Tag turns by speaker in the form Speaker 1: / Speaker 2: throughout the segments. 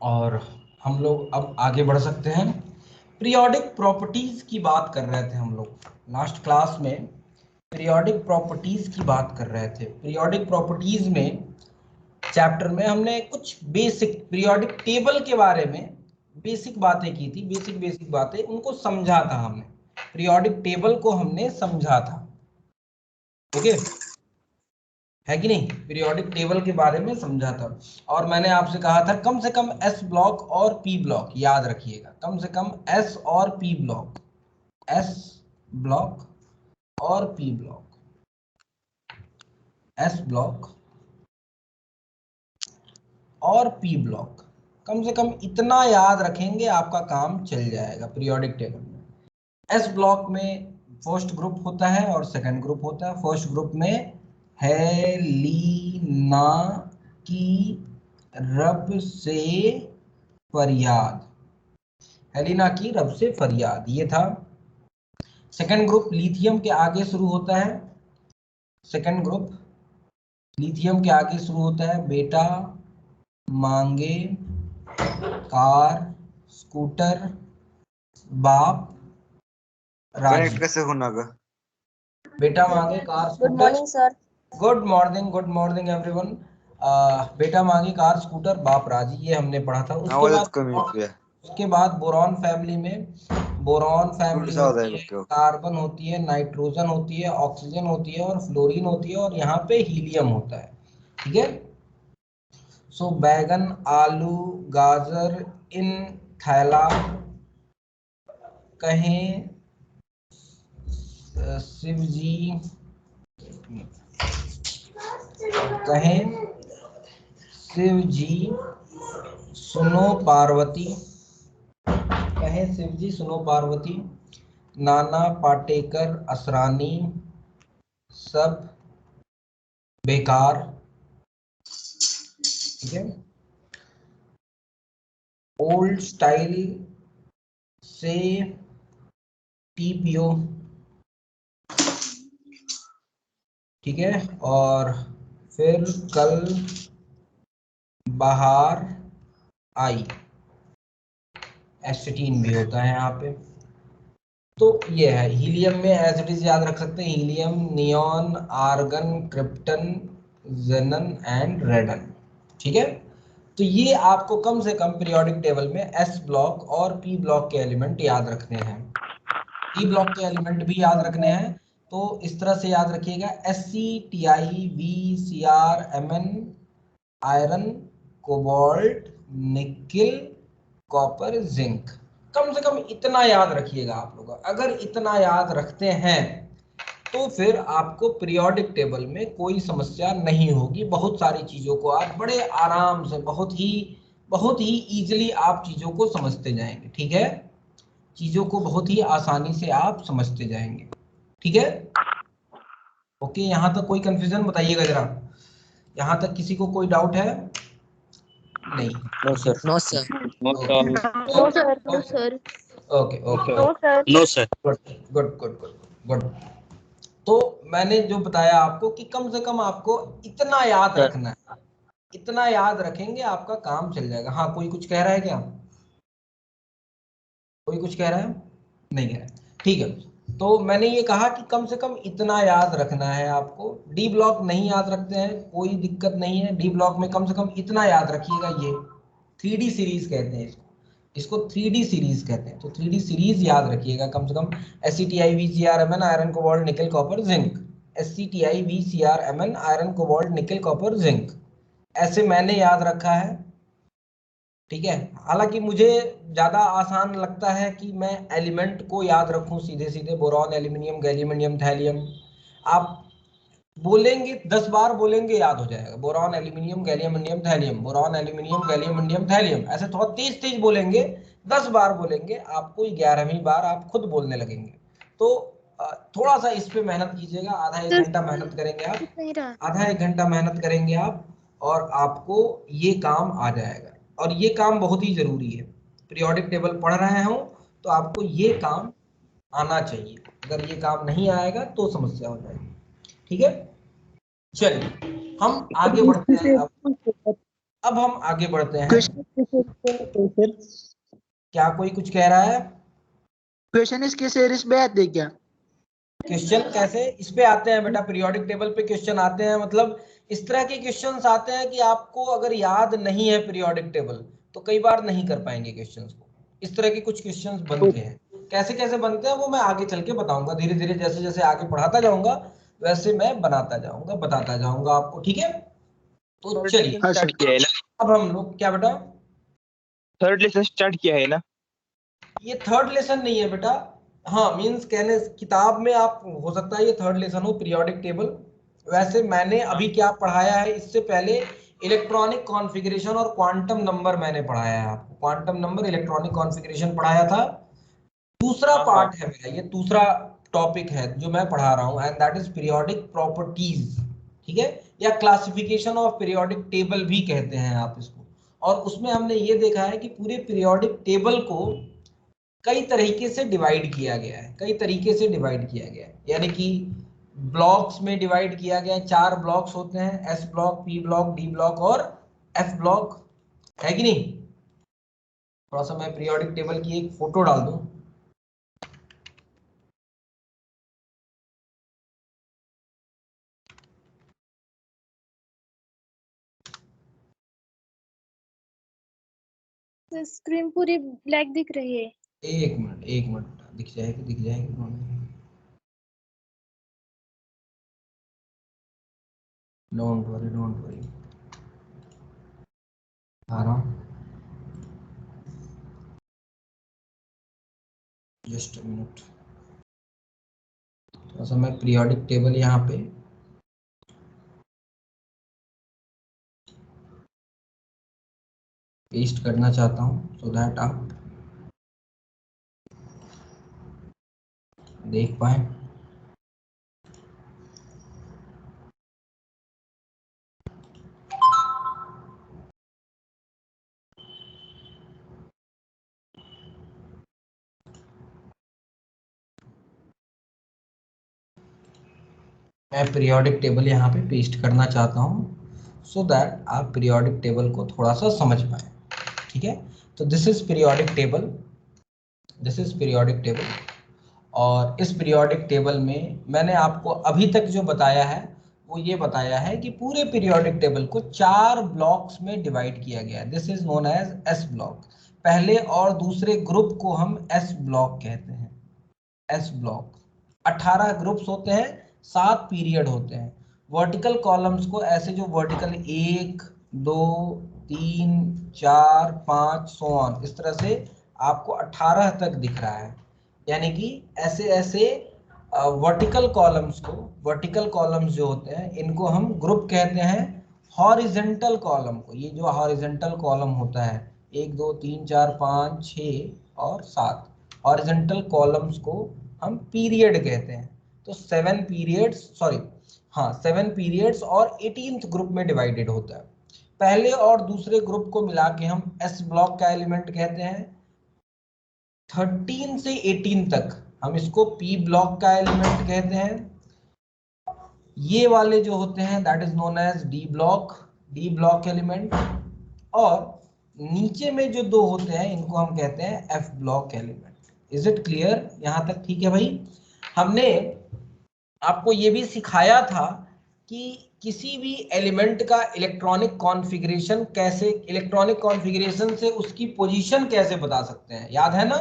Speaker 1: और हम लोग अब आगे बढ़ सकते हैं। पीरियोडिक प्रॉपर्टीज की बात कर रहे थे हम लोग लास्ट क्लास में। पीरियोडिक प्रॉपर्टीज की बात कर रहे थे। पीरियोडिक प्रॉपर्टीज में चैप्टर में हमने कुछ बेसिक पीरियोडिक टेबल के बारे में बेसिक बातें की थी। बेसिक बातें उनको समझा था हमने। पीरियोडिक टेबल को हमने समझा था। ओके, है कि नहीं? पीरियोडिक टेबल के बारे में समझा था। और मैंने आपसे कहा था कम से कम एस ब्लॉक और पी ब्लॉक याद रखिएगा। कम से कम एस और पी ब्लॉक, एस ब्लॉक और पी ब्लॉक, एस ब्लॉक और पी ब्लॉक, कम से कम इतना याद रखेंगे आपका काम चल जाएगा पीरियोडिक टेबल में। एस ब्लॉक में फर्स्ट ग्रुप होता है और सेकंड ग्रुप होता है। फर्स्ट ग्रुप में हेलिना की रब से फरियाद, हेलिना की रब से फरियाद, ये था। सेकंड ग्रुप लिथियम के आगे शुरू होता है। सेकंड ग्रुप लिथियम के आगे शुरू होता है। बेटा मांगे कार स्कूटर बाप राजी।
Speaker 2: कैसे होना गा?
Speaker 1: बेटा मांगे car
Speaker 3: good
Speaker 1: scooter.
Speaker 3: Morning sir.
Speaker 1: Good morning everyone. बेटा मांगे कार स्कूटर बाप राजी, ये हमने पढ़ा था।
Speaker 2: आवाज कमी होती है।
Speaker 1: उसके बाद बोरॉन फैमिली में, बोरॉन फैमिली
Speaker 2: सा हो
Speaker 1: होती
Speaker 2: जाएगा
Speaker 1: है,
Speaker 2: क्यों?
Speaker 1: कार्बन होती है, नाइट्रोजन होती है, ऑक्सीजन होती है और फ्लोरीन होती है, और यहाँ पे हीलियम होता है। ठीक है। सो बैगन आलू गाजर इन थैला कहें शिवजी, कहें शिव जी सुनो पार्वती, कहें शिव जी सुनो पार्वती, नाना पाटेकर असरानी सब बेकार। ठीक है। ओल्ड स्टाइल से टी पियो। ठीक है। और फिर कल बाहर आई, एस्टेटीन भी होता है यहाँ पे। तो ये है हीलियम में एज इट इज याद रख सकते हैं, helium neon argon krypton xenon and radon. ठीक है। तो ये आपको कम से कम पीरियोडिक टेबल में एस ब्लॉक और पी ब्लॉक के एलिमेंट याद रखने हैं। पी ब्लॉक के एलिमेंट भी याद रखने हैं। तो इस तरह से याद रखिएगा, SC V CrMn iron cobalt nickel copper zinc. कम से कम इतना याद रखिएगा आप लोग। अगर इतना याद रखते हैं तो फिर आपको पीरियोडिक टेबल में कोई समस्या नहीं होगी। बहुत सारी चीजों को आप बड़े आराम से, बहुत ही इजीली आप चीजों को समझते जाएंगे। ठीक है। चीजों को बहुत ही आसानी से आप समझते जाएंगे। ठीक है। ओके, यहाँ तक कोई कंफ्यूजन बताइएगा जरा। यहाँ तक किसी को कोई डाउट है? नहीं।
Speaker 2: No sir.
Speaker 3: No sir.
Speaker 4: No sir.
Speaker 3: No sir. No sir.
Speaker 1: Okay okay,
Speaker 3: no sir.
Speaker 4: No sir.
Speaker 1: Good good good good good. तो मैंने जो बताया आपको कि कम से कम आपको इतना याद रखना है। इतना याद रखेंगे आपका काम चल जाएगा। हाँ, कोई कुछ कह रहा है क्या? कोई कुछ कह रहा है? नहीं कह रहा है। ठीक है। तो मैंने ये कहा कि कम से कम इतना याद रखना है आपको। डी ब्लॉक नहीं याद रखते हैं कोई दिक्कत नहीं है। डी ब्लॉक में कम से कम इतना याद रखिएगा, ये 3D सीरीज कहते हैं इसको 3D सीरीज कहते हैं। तो 3D सीरीज याद रखिएगा कम से कम। SCTIVCrMn iron cobalt nickel copper zinc, SCTIVCrMn iron cobalt nickel copper zinc, ऐसे मैंने याद रखा है। ठीक है। हालांकि मुझे ज्यादा आसान लगता है कि मैं एलिमेंट को याद रखूं सीधे सीधे, बोरॉन एल्यूमिनियम गैलियम थैलियम। आप बोलेंगे 10 बार बोलेंगे याद हो जाएगा, boron aluminium gallium thallium, boron aluminium gallium thallium. ऐसे थोड़ा तेज तेज बोलेंगे, 10 बार बोलेंगे, आपको 11वीं बार आप खुद बोलने लगेंगे। तो थोड़ा सा इस पे मेहनत कीजिएगा। आधा एक घंटा मेहनत करेंगे आप, आधा एक घंटा मेहनत करेंगे आप, और आपको ये काम आ जाएगा। और ये काम बहुत ही जरूरी है। पीरियोडिक टेबल पढ़ रहे हो तो आपको ये काम आना चाहिए। अगर ये काम नहीं आएगा तो समस्या हो जाएगी। ठीक है। चलिए हम आगे बढ़ते हैं। अब हम आगे बढ़ते हैं क्या कोई कुछ कह रहा है?
Speaker 2: क्वेश्चन इसके सीरीज में आते क्या?
Speaker 1: क्वेश्चन कैसे इस पे आते हैं बेटा? पीरियोडिक टेबल पे क्वेश्चन आते हैं, मतलब इस तरह के क्वेश्चंस आते हैं कि आपको अगर याद नहीं है पीरियोडिक टेबल तो कई बार नहीं कर पाएंगे क्वेश्चंस को। इस तरह के कुछ क्वेश्चंस बनते हैं। कैसे कैसे बनते हैं वो मैं आगे चल के बताऊंगा, धीरे धीरे जैसे जैसे आगे पढ़ाता जाऊंगा वैसे मैं बनाता जाऊंगा, बताता जाऊंगा आपको, ठीक है? तो चलिए
Speaker 4: स्टार्ट किया है ना?
Speaker 1: अब हम लोग क्या बेटा?
Speaker 4: थर्ड लेसन स्टार्ट किया है ना?
Speaker 1: ये थर्ड लेसन नहीं है बेटा। हाँ मींस कहने किताब में आप हो सकता है ये थर्ड लेसन हो पीरियोडिक टेबल। वैसे मैंने अभी क्या पढ़ाया है, इससे पहले इलेक्ट्रॉनिक कॉन्फ़िगरेशन और क्वांटम नंबर मैंने पढ़ाया है आपको। क्वांटम नंबर, इलेक्ट्रॉनिक कॉन्फ़िगरेशन पढ़ाया था। दूसरा
Speaker 4: हाँ,
Speaker 1: पार्ट है मेरा, ये दूसरा टॉपिक है जो मैं पढ़ा रहा हूँ, and that is periodic properties, ठीक है? या क्लासिफिकेशन ऑफ पीरियोडिक टेबल भी कहते हैं आप इसको। और उसमें हमने ये देखा है कि पूरे पीरियोडिक टेबल को कई तरीके से डिवाइड किया गया है, कई तरीके से डिवाइड किया गया है, यानी कि ब्लॉक्स में डिवाइड किया गया है। 4 ब्लॉक्स होते हैं, S block, P block, D block और एफ ब्लॉक, है कि नहीं? थोड़ा सा मैं पीरियोडिक टेबल की एक फोटो डाल दूं।
Speaker 3: स्क्रीन पूरी ब्लैक दिख रही है।
Speaker 1: एक मिनट, एक मिनट, दिख जाएगी, दिख जाएगी। डोंट वरी, डोंट वरी, आ रहा हूँ, जस्ट अ मिनट। थोड़ा सा मैं पीरियोडिक टेबल यहाँ पे पेस्ट करना चाहता हूँ सो दैट आप देख पाए। मैं पीरियोडिक टेबल यहाँ पे पेस्ट करना चाहता हूँ सो दैट आप पीरियोडिक टेबल को थोड़ा सा समझ पाए, ठीक है? तो this is periodic table, this is periodic table. और इस पीरियोडिक टेबल में मैंने आपको अभी तक जो बताया है वो ये बताया है कि पूरे पीरियोडिक टेबल को 4 ब्लॉक्स में डिवाइड किया गया है। This is known as S block. पहले और दूसरे ग्रुप को हम एस ब्लॉक कहते हैं, एस ब्लॉक। 18 ग्रुप्स होते हैं, 7 पीरियड होते हैं। वर्टिकल कॉलम्स को ऐसे जो वर्टिकल 1 2 3 4 5 सो ऑन, इस तरह से आपको 18 तक दिख रहा है। यानी कि ऐसे ऐसे वर्टिकल कॉलम्स को, वर्टिकल कॉलम्स जो होते हैं इनको हम ग्रुप कहते हैं। हॉरिजेंटल कॉलम को, ये जो हॉरिजेंटल कॉलम होता है 1 2 3 4 5 6 और 7, हॉरिजेंटल कॉलम्स को हम पीरियड कहते हैं। तो 7 पीरियड्स, सॉरी हाँ 7 पीरियड्स और 18th ग्रुप में डिवाइडेड होता है। पहले और दूसरे ग्रुप को मिला के हम एस ब्लॉक का एलिमेंट कहते हैं। 13 से 18 तक हम इसको पी ब्लॉक का एलिमेंट कहते हैं। ये वाले जो होते हैं that is known as D block, D block element. और नीचे में जो 2 होते हैं इनको हम कहते हैं F block element. Is it clear? यहां तक ठीक है भाई? हमने आपको ये भी सिखाया था कि किसी भी एलिमेंट का इलेक्ट्रॉनिक कॉन्फ़िगरेशन कैसे, इलेक्ट्रॉनिक कॉन्फ़िगरेशन से उसकी पोजीशन कैसे बता सकते हैं, याद है ना?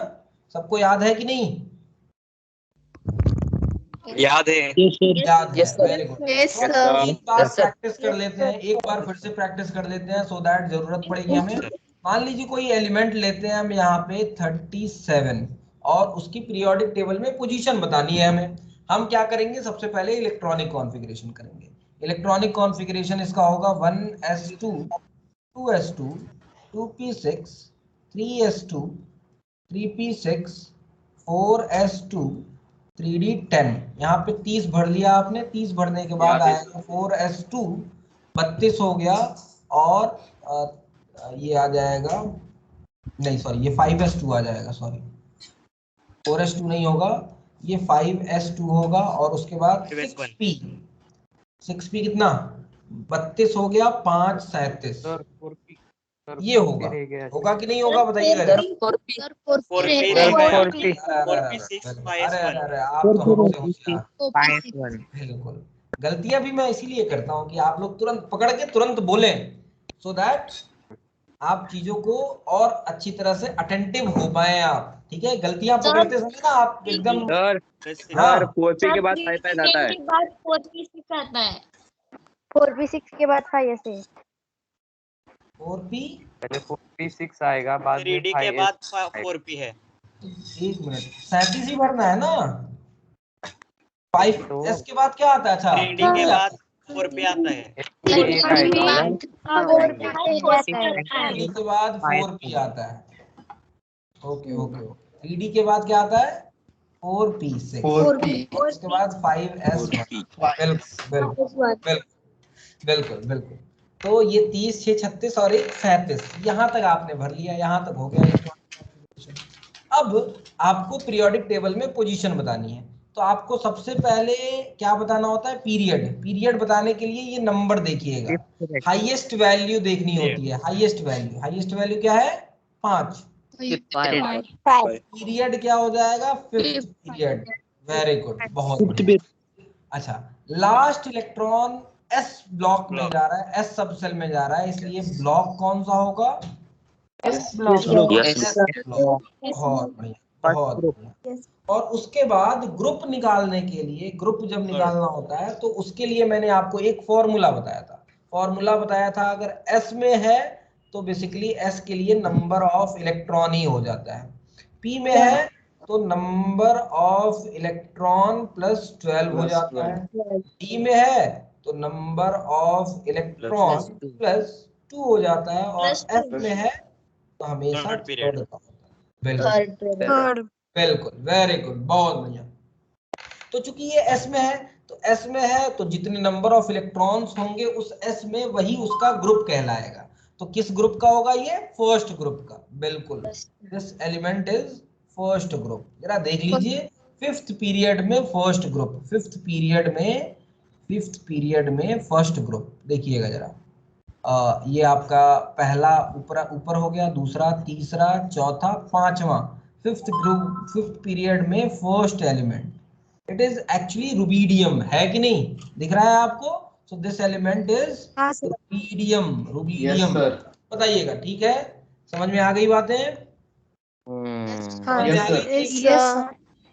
Speaker 1: सबको याद है कि नहीं?
Speaker 4: याद है।
Speaker 1: याद है,
Speaker 3: Yes, sir.
Speaker 1: Very good.
Speaker 3: Yes,
Speaker 1: तो
Speaker 3: sir.
Speaker 1: एक बार
Speaker 3: Yes, sir.
Speaker 1: प्रैक्टिस कर लेते हैं, एक बार फिर से प्रैक्टिस कर लेते हैं सो दैट जरूरत पड़ेगी हमें। मान लीजिए कोई एलिमेंट लेते हैं हम यहाँ पे 37 और उसकी पीरियोडिक टेबल में पोजीशन बतानी है हमें। हम क्या करेंगे, सबसे पहले इलेक्ट्रॉनिक कॉन्फ़िगरेशन करेंगे। इलेक्ट्रॉनिक कॉन्फ़िगरेशन इसका होगा 1s2 2s2 2p6 3s2 3p6 4s2 3d10। यहाँ पे 30 भर लिया आपने, 30 भरने के बाद आएगा 4s2 32 हो गया। और ये आ जाएगा, नहीं सॉरी ये 5s2 आ जाएगा, सॉरी 4s2 नहीं होगा, ये 5s2 होगा। और उसके बाद 6p, 6p कितना 32 हो गया, 5 37, ये होगा, होगा कि नहीं होगा बताइएगा जरा।
Speaker 3: सर 4p
Speaker 4: P
Speaker 3: रहेगा।
Speaker 4: रहेगा।
Speaker 5: 4p
Speaker 1: अरे
Speaker 4: 4p6
Speaker 1: अरे आप तो हमसे होशियार। बिल्कुल, गलतियां भी मैं इसीलिए करता हूँ कि आप लोग तुरंत पकड़ के तुरंत बोलें, सो दैट आप चीजों को और अच्छी तरह से अटेंटिव हो पाए आप। ठीक है, गलतियां पकड़ते समय ना आप एकदम,
Speaker 5: सर
Speaker 1: हाँ
Speaker 5: 4p के बाद 5 आता है।
Speaker 3: 4p6 आता है। 4p6 के बाद 5s है।
Speaker 1: 4p,
Speaker 5: पहले 4p6 आएगा, बाद में
Speaker 4: 3D के बाद 4p है।
Speaker 1: एक मिनट, 37 ही भरना है ना। 5s के बाद क्या आता है? अच्छा
Speaker 4: 3D के बाद 4p आता है।
Speaker 5: 3D आएगा,
Speaker 1: 3D के बाद 4p आता है। ओके ओके ओके, 3D के बाद क्या आता है? 4p6, और उसके बाद 5s। बिल्कुल बिल्कुल बिल्कुल बिल्कुल। तो ये 30, 6, 36 और एक 37, यहाँ तक आपने भर लिया, यहाँ तक हो गया। अब आपको पीरियोडिक टेबल में पोजीशन बतानी है, तो आपको सबसे पहले क्या बताना होता है? पीरियड। पीरियड बताने के लिए ये नंबर देखिएगा, हाईएस्ट वैल्यू देखनी होती है। हाईएस्ट वैल्यू क्या है? 5। पीरियड क्या हो जाएगा? 5th period. वेरी गुड, बहुत बढ़िया। अच्छा, लास्ट इलेक्ट्रॉन एस ब्लॉक में जा रहा है, एस सब सेल में जा रहा है, इसलिए ब्लॉक कौन सा होगा? S block. बहुत बढ़िया, बहुत बढ़िया। और उसके बाद ग्रुप निकालने के लिए, ग्रुप जब निकालना होता है तो उसके लिए मैंने आपको एक फॉर्मूला बताया था। अगर एस में है तो बेसिकली एस के लिए नंबर ऑफ इलेक्ट्रॉन ही हो जाता है, पी में है तो नंबर ऑफ इलेक्ट्रॉन प्लस 12 हो जाता है, डी में है तो नंबर ऑफ इलेक्ट्रॉन प्लस 2 हो जाता है, और एफ में है तो हमेशा
Speaker 4: Third period.
Speaker 1: थर्ड का होता है। बिल्कुल बिल्कुल, वेरी गुड, बहुत बढ़िया। तो चूंकि ये एस में है, तो एस में है तो जितने नंबर ऑफ इलेक्ट्रॉन्स होंगे उस एस में, वही उसका ग्रुप कहलाएगा। तो किस ग्रुप का होगा ये? फर्स्ट ग्रुप का। बिल्कुल, this element is first group. जरा देख लीजिए, 5th पीरियड में फर्स्ट ग्रुप, 5th पीरियड में फर्स्ट ग्रुप। देखिएगा जरा, ये आपका पहला ऊपर हो गया, दूसरा, तीसरा, चौथा, पांचवा, 5th पीरियड में first element, it is actually rubidium, है कि नहीं? दिख रहा है आपको? So this element is rubidium. बताइएगा, ठीक है? समझ में आ गई बातें? समझ में आ गई?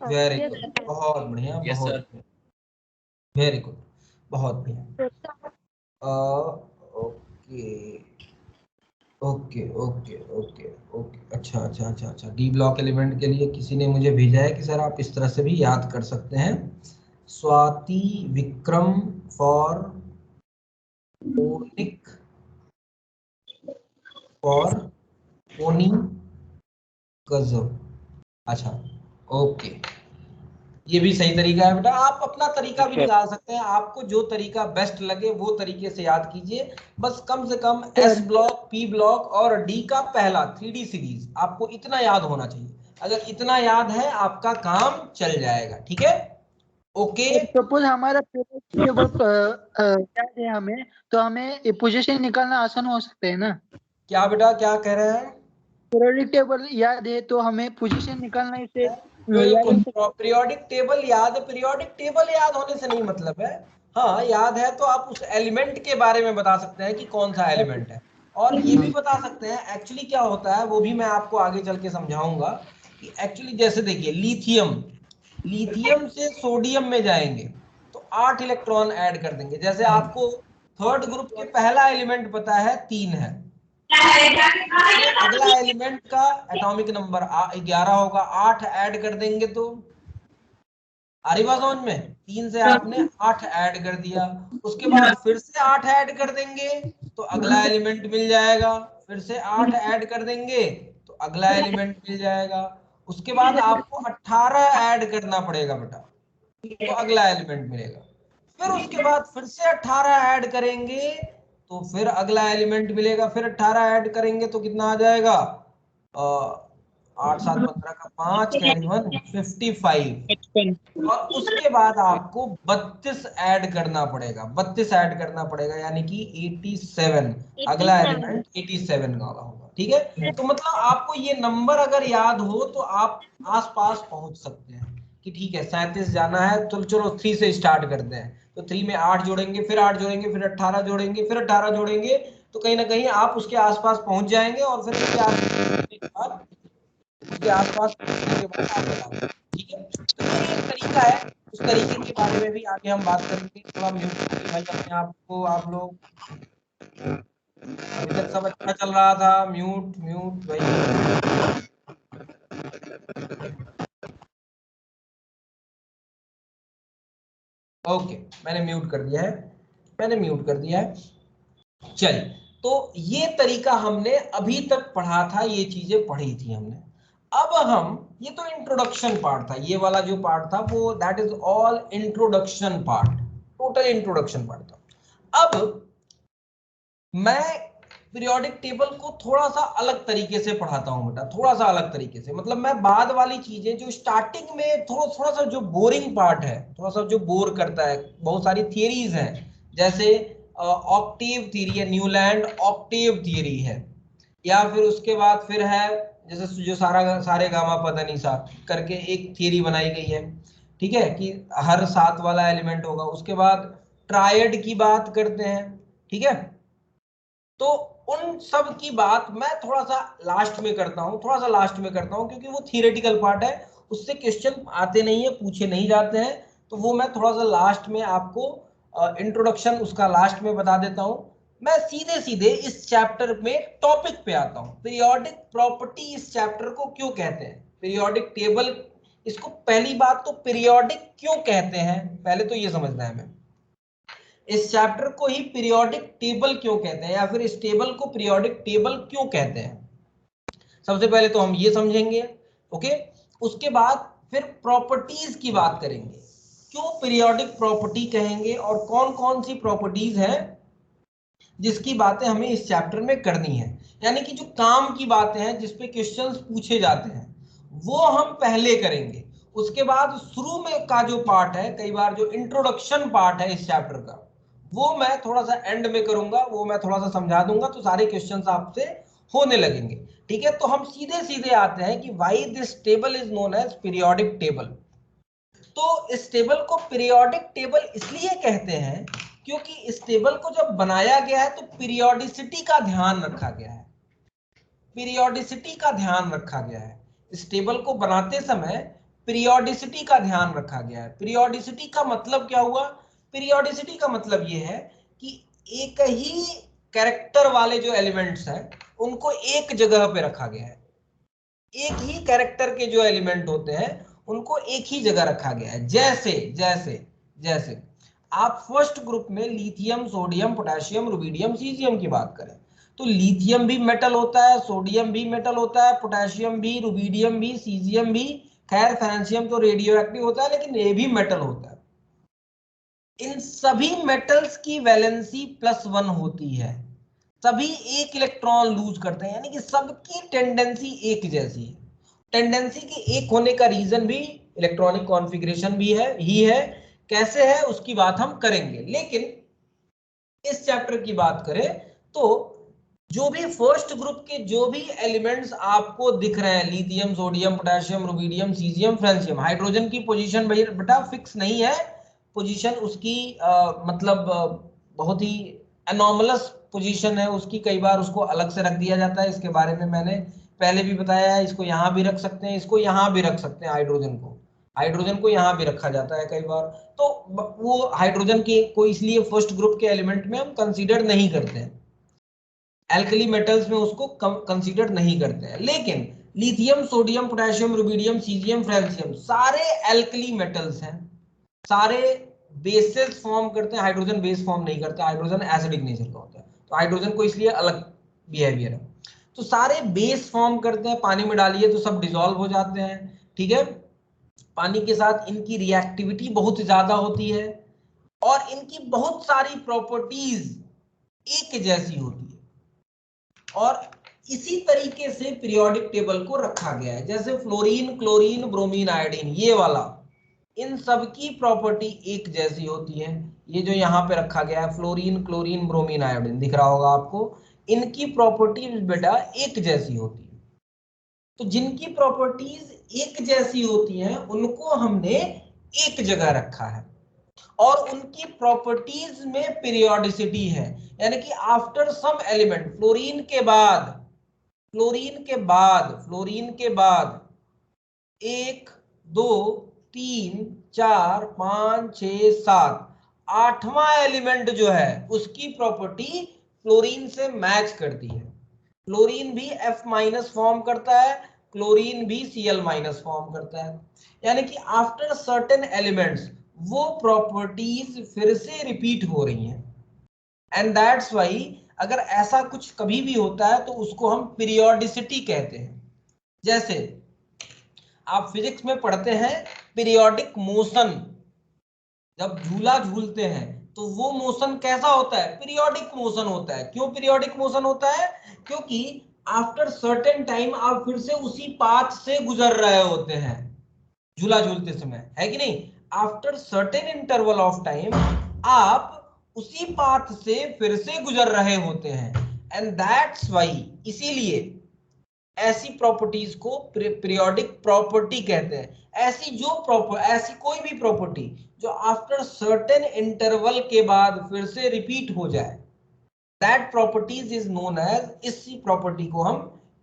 Speaker 1: वेरी गुड, बहुत बढ़िया, बहुत बढ़िया, वेरी गुड, बहुत बढ़िया। Okay okay okay okay okay, अच्छा, डी ब्लॉक एलिमेंट के लिए किसी ने मुझे भेजा है कि सर आप इस तरह से भी याद कर सकते हैं। स्वाति विक्रम फॉर ओनिक फॉर ओनी गजब। अच्छा, ओके, ये भी सही तरीका है बेटा। आप अपना तरीका भी निकाल सकते हैं, आपको जो तरीका बेस्ट लगे वो तरीके से याद कीजिए। बस कम से कम एस ब्लॉक, पी ब्लॉक और डी का पहला 3D सीरीज आपको इतना याद होना चाहिए। अगर इतना याद है आपका काम चल जाएगा, ठीक है? ओके,
Speaker 2: सपोज हमारा टेबल याद है हमें, तो हमें पोजीशन निकालना आसान हो सकता है ना?
Speaker 1: क्या बेटा, क्या कह रहे हैं?
Speaker 2: पीरियोडिक टेबल याद है तो हमें पोजीशन निकालना इसे
Speaker 1: बिल्कुल, पीरियोडिक टेबल याद होने से नहीं मतलब है। हाँ, याद है तो आप उस एलिमेंट के बारे में बता सकते हैं कि कौन सा एलिमेंट है, और ये भी बता सकते हैं एक्चुअली क्या होता है, वो भी मैं आपको आगे चल के समझाऊंगा कि एक्चुअली जैसे देखिए, लिथियम से सोडियम में जाएंगे तो 8 इलेक्ट्रॉन ऐड कर देंगे। जैसे आपको थर्ड ग्रुप के पहला एलिमेंट पता है 3 है, अगला एलिमेंट का एटॉमिक नंबर 11 होगा, 8 ऐड कर देंगे तो आ रही बात समझ में? 3 से आपने 8 ऐड कर दिया, उसके बाद फिर से 8 ऐड कर देंगे तो अगला एलिमेंट मिल जाएगा, फिर से 8 ऐड कर देंगे तो अगला एलिमेंट मिल जाएगा, उसके बाद आपको 18 ऐड करना पड़ेगा बेटा, तो अगला एलिमेंट मिलेगा, फिर उसके बाद फिर से 18 ऐड करेंगे तो फिर अगला एलिमेंट मिलेगा, फिर 18 ऐड करेंगे तो कितना आ जाएगा? 8 7 15 का 5 कैरी 1 55
Speaker 2: 55
Speaker 1: और उसके बाद आपको 32 ऐड करना पड़ेगा, 32 ऐड करना पड़ेगा यानी कि 87। अगला एलिमेंट 87 का होगा, ठीक है। तो मतलब आपको ये नंबर अगर याद हो तो आप आसपास पहुंच सकते हैं कि ठीक है 37 जाना है, तो चलो 3 से स्टार्ट करते हैं। तो 3 में 8 जोड़ेंगे, फिर 8 जोड़ेंगे, फिर 18 जोड़ेंगे, फिर 18 जोड़ेंगे, तो कहीं ना कहीं आप उसके आसपास पहुंच जाएंगे और फिर उसके आसपास पहुंचने के बाद आप बताओगे, ठीक है। तो ये एक तरीका है, उस तरीके के बारे में भी आगे हम बात करेंगे। थोड़ा म्यूट करिए भाई अपने आप को आप लोग। अभी तक सब अच्छा चल रहा था, म्यूट म्यूट भाई। ओके, मैंने म्यूट कर दिया है, मैंने म्यूट कर दिया है। चलिए, तो ये तरीका हमने अभी तक पढ़ा था, ये चीजें पढ़ी थी हमने। अब हम, ये तो इंट्रोडक्शन पार्ट था, ये वाला जो पार्ट था वो that is all introduction part, total introduction part था। अब मैं पीरियोडिक टेबल को थोड़ा सा अलग तरीके से पढ़ाता हूं बेटा, थोड़ा सा अलग तरीके से। मतलब मैं बाद वाली चीजें जो स्टार्टिंग में थोड़ा सा जो बोरिंग पार्ट है, थोड़ा सा जो बोर करता है, बहुत सारी थियरीज हैं, जैसे ऑक्टेव थियरी है, न्यूलैंड ऑक्टेव थियरी है, या फिर उसके बाद फिर है जैसे जो सारे गामा पता नहीं सा करके एक थियरी बनाई गई है, ठीक है, कि हर 7 वाला एलिमेंट होगा। उसके बाद ट्रायड की बात करते हैं, ठीक है। तो उन सब की बात मैं थोड़ा सा लास्ट में करता हूं, थोड़ा सा लास्ट में करता हूं, क्योंकि वो थियोरेटिकल पार्ट है, उससे क्वेश्चन आते नहीं है, पूछे नहीं जाते हैं। तो वो मैं थोड़ा सा लास्ट में आपको इंट्रोडक्शन उसका लास्ट में बता देता हूं। मैं सीधे सीधे इस चैप्टर में टॉपिक पे आता हूं। पीरियोडिक प्रॉपर्टी इस चैप्टर को क्यों कहते हैं, पीरियोडिक टेबल, इसको पहली बात तो पीरियोडिक क्यों कहते हैं पहले तो ये समझना है हमें। इस चैप्टर को ही पीरियोडिक टेबल क्यों कहते हैं, या फिर इस टेबल को पीरियोडिक टेबल क्यों कहते हैं, सबसे पहले तो हम ये समझेंगे। ओके, उसके बाद फिर प्रॉपर्टीज की बात करेंगे, क्यों पीरियोडिक प्रॉपर्टी कहेंगे और कौन कौन सी प्रॉपर्टीज हैं जिसकी बातें हमें इस चैप्टर में करनी है। यानी कि जो काम की बातें हैं, जिसपे क्वेश्चंस पूछे जाते हैं, वो हम पहले करेंगे। उसके बाद शुरू में का जो पार्ट है, कई बार जो इंट्रोडक्शन पार्ट है इस चैप्टर का, वो मैं थोड़ा सा एंड में करूंगा, वो मैं थोड़ा सा समझा दूंगा, तो सारे क्वेश्चंस आपसे होने लगेंगे, ठीक है। तो हम सीधे सीधे आते हैं कि why this table is known as periodic table. तो इस टेबल को पीरियोडिक टेबल इसलिए कहते हैं क्योंकि इस टेबल को जब बनाया गया है तो पीरियोडिसिटी का ध्यान रखा गया है, पीरियोडिसिटी का ध्यान रखा गया है। इस टेबल को बनाते समय पीरियोडिसिटी का ध्यान रखा गया है। पीरियोडिसिटी का मतलब क्या हुआ, पीरियोडिसिटी का मतलब ये है कि एक ही कैरेक्टर वाले जो एलिमेंट्स हैं उनको एक जगह पे रखा गया है, एक ही कैरेक्टर के जो एलिमेंट होते हैं उनको एक ही जगह रखा गया है। जैसे जैसे जैसे आप फर्स्ट ग्रुप में lithium, sodium, potassium, rubidium, caesium की बात करें, तो लिथियम भी मेटल होता है, सोडियम भी मेटल होता है, पोटेशियम भी, रुबिडियम भी, सीजियम भी, खैर फ्रांसियम तो रेडियो एक्टिव होता है लेकिन ये भी मेटल होता है। इन सभी मेटल्स की वैलेंसी +1 होती है, सभी एक इलेक्ट्रॉन लूज करते हैं, यानी कि सबकी टेंडेंसी एक जैसी है। टेंडेंसी के एक होने का रीजन भी इलेक्ट्रॉनिक कॉन्फ़िगरेशन भी है, कैसे है उसकी बात हम करेंगे। लेकिन इस चैप्टर की बात करें तो जो भी फर्स्ट ग्रुप के जो भी एलिमेंट्स आपको दिख रहे हैं, lithium, sodium, potassium, rubidium, caesium, francium, hydrogen की पोजीशन बेटा फिक्स नहीं है, पोजीशन उसकी मतलब बहुत ही एनॉमलस पोजीशन है उसकी, कई बार उसको अलग से रख दिया जाता है, इसके बारे में मैंने पहले भी बताया है। इसको यहाँ भी रख सकते हैं, इसको यहाँ भी रख सकते हैं, हाइड्रोजन को यहाँ भी रखा जाता है कई बार। तो वो हाइड्रोजन के को इसलिए फर्स्ट ग्रुप के एलिमेंट में हम कंसीडर नहीं करते हैं, एल्कली मेटल्स में उसको कंसीडर नहीं करते हैं। लेकिन lithium, sodium, potassium, rubidium, caesium, francium सारे एल्कली मेटल्स हैं, सारे बेसेस फॉर्म करते हैं, हाइड्रोजन बेस फॉर्म नहीं करता, हाइड्रोजन एसिडिक नेचर का होता है, तो हाइड्रोजन को इसलिए अलग बिहेवियर है। तो सारे बेस फॉर्म करते हैं, पानी में डालिए तो सब डिसॉल्व हो जाते हैं, ठीक है। पानी के साथ इनकी रिएक्टिविटी बहुत ज्यादा होती है और इनकी बहुत सारी प्रॉपर्टीज एक जैसी होती है, और इसी तरीके से पीरियोडिक टेबल को रखा गया है। जैसे फ्लोरीन, क्लोरीन, ब्रोमीन, आयोडीन, ये वाला, इन सब की प्रॉपर्टी एक जैसी होती है। ये जो यहाँ पे रखा गया है फ्लोरीन, क्लोरीन, ब्रोमीन, आयोडीन, दिख रहा होगा आपको, इनकी प्रॉपर्टीज बेटा एक जैसी होती है। तो जिनकी प्रॉपर्टीज एक जैसी होती हैं उनको हमने एक जगह रखा है, और उनकी प्रॉपर्टीज में पीरियोडिसिटी है, यानी कि आफ्टर सम एलिमेंट, फ्लोरीन के बाद, फ्लोरीन के बाद 1, 2, 3, 4, 5, 6, 7, 8वां एलिमेंट जो है उसकी प्रॉपर्टी फ्लोरीन से मैच करती है। फ्लोरीन भी F माइनस फॉर्म करता है, क्लोरीन भी Cl माइनस फॉर्म करता है, यानी कि आफ्टर सर्टेन एलिमेंट्स वो प्रॉपर्टीज फिर से रिपीट हो रही हैं। एंड दैट्स वाई अगर ऐसा कुछ कभी भी होता है तो उसको हम पीरियोडिसिटी कहते हैं। जैसे आप फिजिक्स में पढ़ते हैं पीरियोडिक मोशन, जब झूला झूलते हैं तो वो मोशन कैसा होता है? पीरियोडिक मोशन होता है। क्यों पीरियोडिक मोशन होता है? क्योंकि आफ्टर सर्टेन टाइम आप फिर से उसी पाथ से गुजर रहे होते हैं झूला झूलते समय, है कि नहीं? After certain interval of time आप उसी पाथ से फिर से गुजर रहे होते हैं, एंड दैट्स वाई, इसीलिए ऐसी प्रॉपर्टीज को पीरियोडिक प्रॉपर्टी कहते हैं। ऐसी कोई भी प्रॉपर्टी जो आफ्टर सर्टेन इंटरवल के बाद फिर से रिपीट हो जाए, that properties is known as, इसी प्रॉपर्टी को हम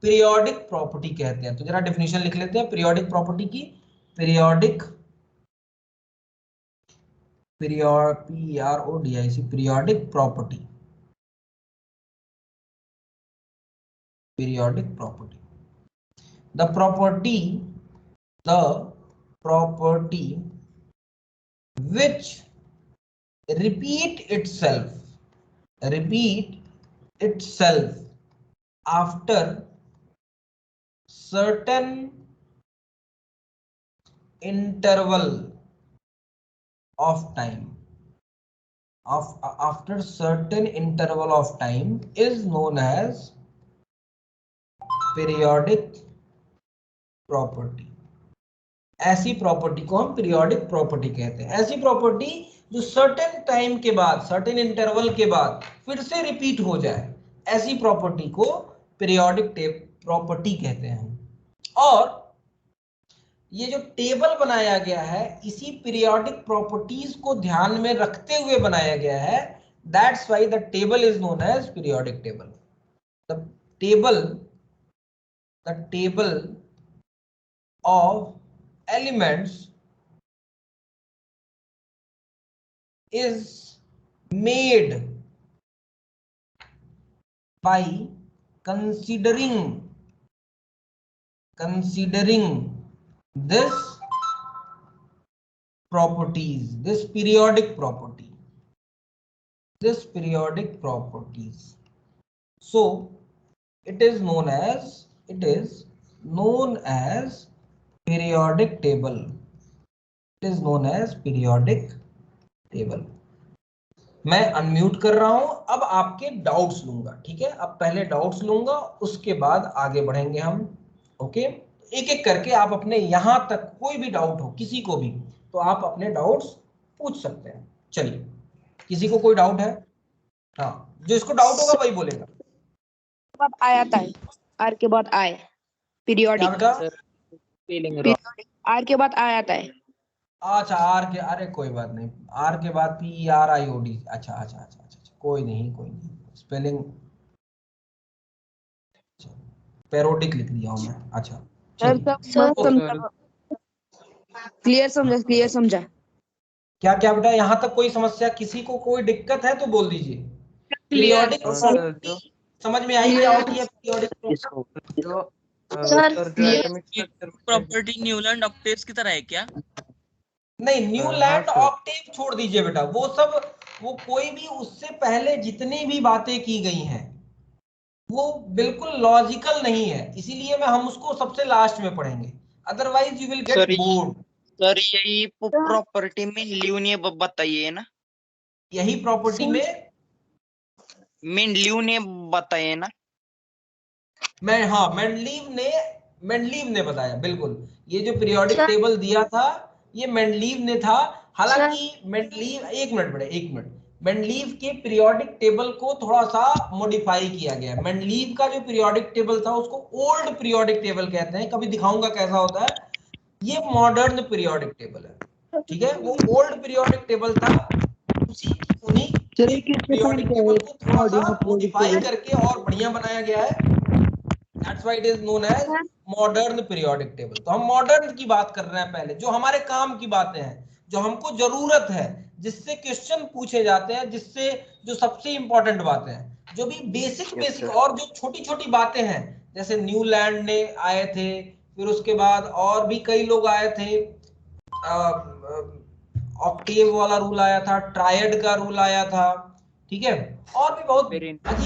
Speaker 1: पीरियोडिक प्रॉपर्टी कहते हैं। तो जरा डेफिनेशन लिख लेते हैं पीरियोडिक प्रॉपर्टी की। Periodic, periodic property, periodic property, the property which repeat itself after certain interval of time, after certain interval of time is known as periodic property. ऐसी प्रॉपर्टी को हम पीरियोडिक प्रॉपर्टी कहते हैं। ऐसी प्रॉपर्टी जो certain time के बाद, certain interval के बाद फिर से रिपीट हो जाए, ऐसी प्रॉपर्टी को पीरियोडिक प्रॉपर्टी कहते हैं। और ये जो टेबल बनाया गया है इसी पीरियोडिक प्रॉपर्टीज को ध्यान में रखते हुए बनाया गया है। That's why the table is known as periodic table. The table of elements is made by considering this properties, this periodic properties. So it is known as periodic table. It is known as periodic table. मैं unmute कर रहा हूं, अब आपके doubts लूंगा, ठीक है? अब पहले डाउट्स लूंगा, उसके बाद आगे बढ़ेंगे हम। ओके, एक एक करके आप अपने यहां तक कोई भी डाउट हो किसी को भी, तो आप अपने डाउट्स पूछ सकते हैं। चलिए, किसी को कोई डाउट है? हाँ, जो इसको डाउट होगा वही बोलेगा।
Speaker 6: आया था आर के बाद आए पीरियोडिक, आर के बाद आया था।
Speaker 1: अच्छा, आर के, अरे कोई बात नहीं, आर के बाद PERIOD। अच्छा, कोई नहीं, स्पेलिंग पेरोडिक लिख दिया हूं मैं। अच्छा,
Speaker 6: क्लियर समझा।
Speaker 1: क्या बेटा, यहाँ तक कोई समस्या? किसी को कोई दिक्कत है तो बोल दीजिए। पीरियोडिक समझ में आई क्या होती है? पीरियोडिक
Speaker 7: प्रॉपर्टी न्यूलैंड ऑक्टेव्स की तरह है क्या?
Speaker 1: नहीं, न्यूलैंड ऑक्टेव छोड़ दीजिए बेटा, वो कोई भी उससे पहले जितनी भी बातें की गई हैं वो बिल्कुल लॉजिकल नहीं है, इसीलिए हम उसको सबसे लास्ट में पढ़ेंगे, otherwise you will get bored.
Speaker 4: Sir यही प्रॉपर्टी में ल्यूने बताइए ना,
Speaker 1: यही प्रॉपर्टी में
Speaker 4: ल्यूने बताइए ना।
Speaker 1: मेंडलीव ने बताया, बिल्कुल। ये जो पीरियोडिक टेबल दिया था ये मेंडलीव ने था। हालांकि मेंडलीव, एक मिनट, मेंडलीव के पीरियोडिक टेबल को थोड़ा सा मॉडिफाई किया गया। मेंडलीव का जो पीरियोडिक टेबल था उसको ओल्ड पीरियोडिक टेबल कहते हैं, कभी दिखाऊंगा कैसा होता है। ये मॉडर्न पीरियोडिक टेबल है, ठीक है। वो ओल्ड पीरियोडिक टेबल था, उन्हीं पीरियोडिक टेबल को थोड़ा सा मॉडिफाई करके और बढ़िया बनाया गया है। That's why it is known as modern periodic table। तो हम मॉडर्न की बात कर रहे हैं पहले, जो हमारे काम की बातें हैं, जो हमको जरूरत है, जिससे क्वेश्चन पूछे जाते हैं, जिससे जो सबसे इंपॉर्टेंट बातें हैं, जो भी बेसिक और जो छोटी छोटी बातें हैं, जैसे न्यूलैंड ने आए थे, फिर उसके बाद और भी कई लोग आए थे, ऑक्टेव वाला रूल आया था, ट्रायड का रूल आया था, ठीक है, और भी बहुत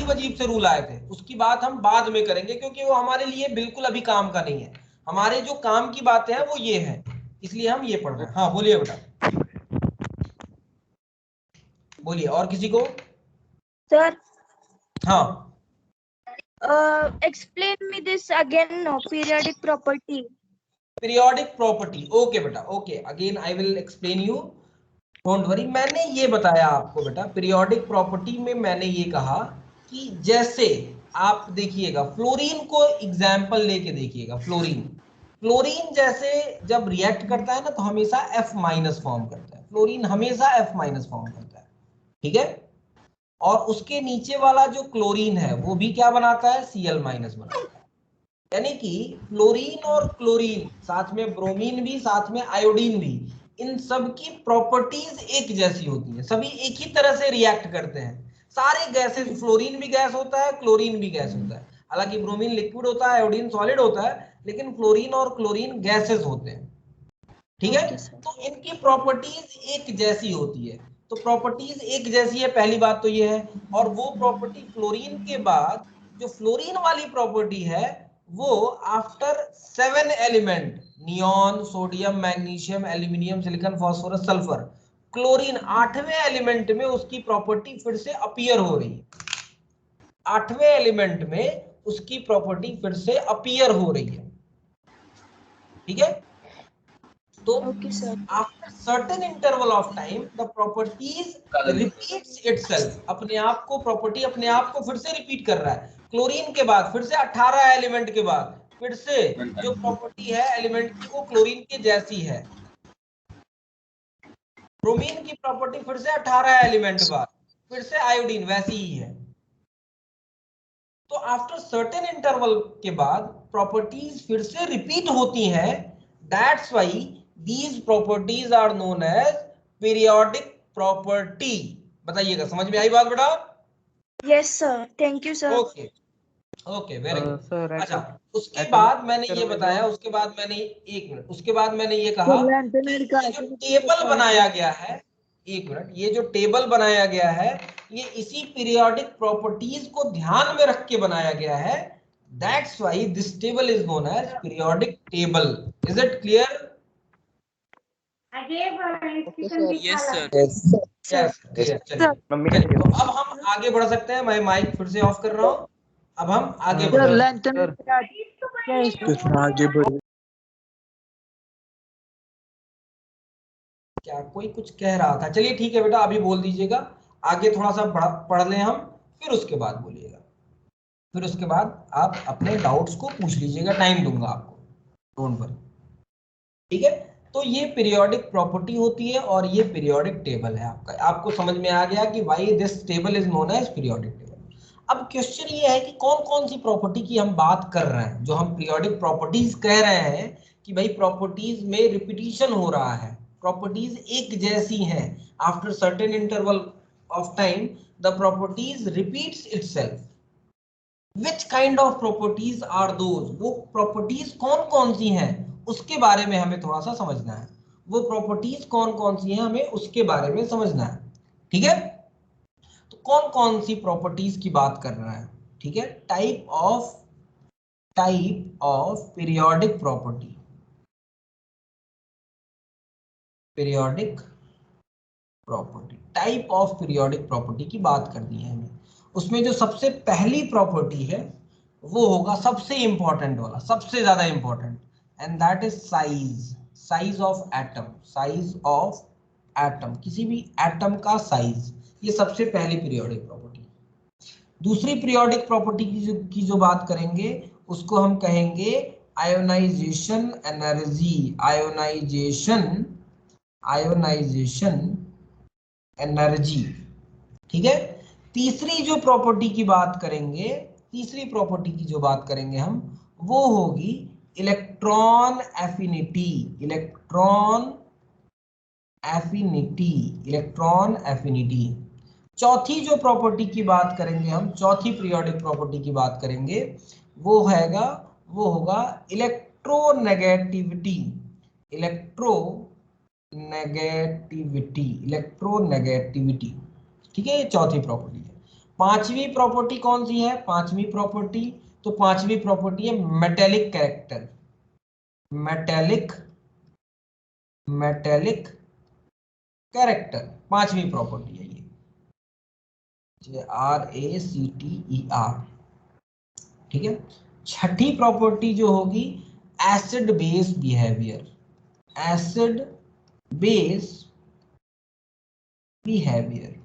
Speaker 1: अजीब से रूल आए थे। उसकी बात हम बाद में करेंगे क्योंकि वो हमारे लिए बिल्कुल अभी काम का नहीं है। हमारे जो काम की बातें हैं वो ये है, इसलिए हम ये पढ़ रहे हैं। हाँ बोलिए बेटा, बोलिए। और किसी को?
Speaker 3: सर,
Speaker 1: हाँ,
Speaker 3: explain me this again, no, periodic property.
Speaker 1: Periodic property, okay बेटा, okay, again I will explain you, don't worry. मैंने ये बताया आपको बेटा, पीरियोडिक प्रॉपर्टी में मैंने ये कहा कि जैसे आप देखिएगा, फ्लोरीन को एग्जाम्पल लेके देखिएगा। फ्लोरीन जैसे जब रिएक्ट करता है ना तो हमेशा F- फॉर्म करता है। फ्लोरीन हमेशा F- फॉर्म करता है, ठीक है। और उसके नीचे वाला जो क्लोरीन है वो भी क्या बनाता है? Cl- बनाता है। यानी कि फ्लोरीन और क्लोरीन, साथ में ब्रोमीन भी, साथ में आयोडीन भी, इन सब की प्रॉपर्टीज एक जैसी होती हैं। सभी एक ही तरह से रिएक्ट करते हैं। सारे गैसेस, फ्लोरीन भी गैस होता है, क्लोरीन भी गैस होता है। हालांकि ब्रोमीन लिक्विड होता है, आयोडीन सॉलिड होता है, लेकिन फ्लोरीन और क्लोरीन गैसेस होते हैं, ठीक है। तो इनकी प्रॉपर्टीज एक जैसी होती है। तो प्रॉपर्टीज एक जैसी है, पहली बात तो ये है। और वो प्रॉपर्टी फ्लोरीन के बाद जो फ्लोरीन वाली प्रॉपर्टी है वो after 7 element, neon, sodium, magnesium, aluminium, silicon, phosphorus, sulphur, chlorine 8वें एलिमेंट में उसकी प्रॉपर्टी फिर से अपीयर हो रही है। 8वें एलिमेंट में उसकी प्रॉपर्टी फिर से अपीयर हो रही है, ठीक है। तो after certain interval of time the properties repeats itself, अपने आप को प्रॉपर्टी अपने आप को फिर से रिपीट कर रहा है। क्लोरीन के बाद फिर से 18 एलिमेंट के बाद फिर से जो प्रॉपर्टी है एलिमेंट की वो क्लोरीन के जैसी है। ब्रोमीन की प्रॉपर्टी फिर से 18 एलिमेंट बाद फिर से आयोडीन वैसी ही है। तो आफ्टर सर्टेन इंटरवल के बाद प्रॉपर्टीज फिर से रिपीट होती हैं। That's why these properties are known as periodic property। बताइएगा, समझ में आई बात बेटा?
Speaker 3: Yes sir, thank you sir.
Speaker 1: Okay okay, very good.
Speaker 5: Sir
Speaker 1: अच्छा, उसके बाद मैंने ये बताया, उसके बाद मैंने, एक मिनट, उसके बाद मैंने ये कहा कि ये जो टेबल बनाया गया है, एक मिनट, ये जो टेबल बनाया गया है ये इसी पीरियोडिक प्रॉपर्टीज को ध्यान में रख के बनाया गया है। That's why this table is known as periodic table. Is it clear?
Speaker 7: Yes sir.
Speaker 1: चलिए तो अब हम आगे बढ़ सकते हैं। मैं माइक फिर से ऑफ कर रहा हूँ। अब हम आगे बढ़ सकते हैं।
Speaker 2: आगे बढ़,
Speaker 1: क्या कोई कुछ कह रहा था? चलिए ठीक है बेटा, अभी बोल दीजिएगा। आगे थोड़ा सा पढ़ लें हम, फिर उसके बाद बोलिएगा। फिर उसके बाद आप अपने डाउट्स को पूछ लीजिएगा, टाइम दूंगा आपको, डोंट वरी, ठीक है। तो ये पीरियोडिक प्रॉपर्टी होती है और ये पीरियोडिक टेबल है आपका। आपको समझ में आ गया कि why this table is known as periodic table. अब क्वेश्चन ये है कि कौन कौन सी प्रॉपर्टी की हम बात कर रहे हैं। जो हम पीरियोडिक प्रॉपर्टीज कह रहे हैं कि भाई प्रॉपर्टीज में रिपीटिशन हो रहा है, प्रॉपर्टीज एक जैसी हैं, after certain interval of time the properties repeats itself. Which kind of properties are those? वो प्रॉपर्टीज कौन कौन सी हैं उसके बारे में हमें थोड़ा सा समझना है। वो प्रॉपर्टीज कौन कौन सी हैं हमें उसके बारे में समझना है, ठीक है। तो कौन कौन सी प्रॉपर्टीज की बात कर रहा है, ठीक है। Type of periodic property, periodic property, type of periodic property की बात करनी है हमें। उसमें जो सबसे पहली प्रॉपर्टी है वो होगा सबसे इंपॉर्टेंट वाला, सबसे ज्यादा important, and that is size, size of atom, size of atom, किसी भी एटम का साइज, ये सबसे पहली पीरियोडिक प्रॉपर्टी। दूसरी पीरियोडिक प्रॉपर्टी की जो बात करेंगे उसको हम कहेंगे ionisation energy, ionisation, ionisation energy, ठीक है। तीसरी जो प्रॉपर्टी की बात करेंगे, तीसरी प्रॉपर्टी की जो बात करेंगे हम, वो होगी electron affinity, electron affinity, electron affinity. चौथी जो प्रॉपर्टी की बात करेंगे हम, चौथी पीरियोडिक प्रॉपर्टी की बात करेंगे, वो हैगा, वो होगा इलेक्ट्रोनेगेटिविटी, इलेक्ट्रोनेगेटिविटी, इलेक्ट्रोनेगेटिविटी, ठीक है, ये चौथी प्रॉपर्टी है। पांचवी प्रॉपर्टी कौन सी है? पांचवी प्रॉपर्टी, तो पांचवी प्रॉपर्टी है metallic character, metallic, metallic character, पांचवी प्रॉपर्टी है ये, RACTER, ठीक है। छठी प्रॉपर्टी जो होगी acid base behaviour, acid base behaviour,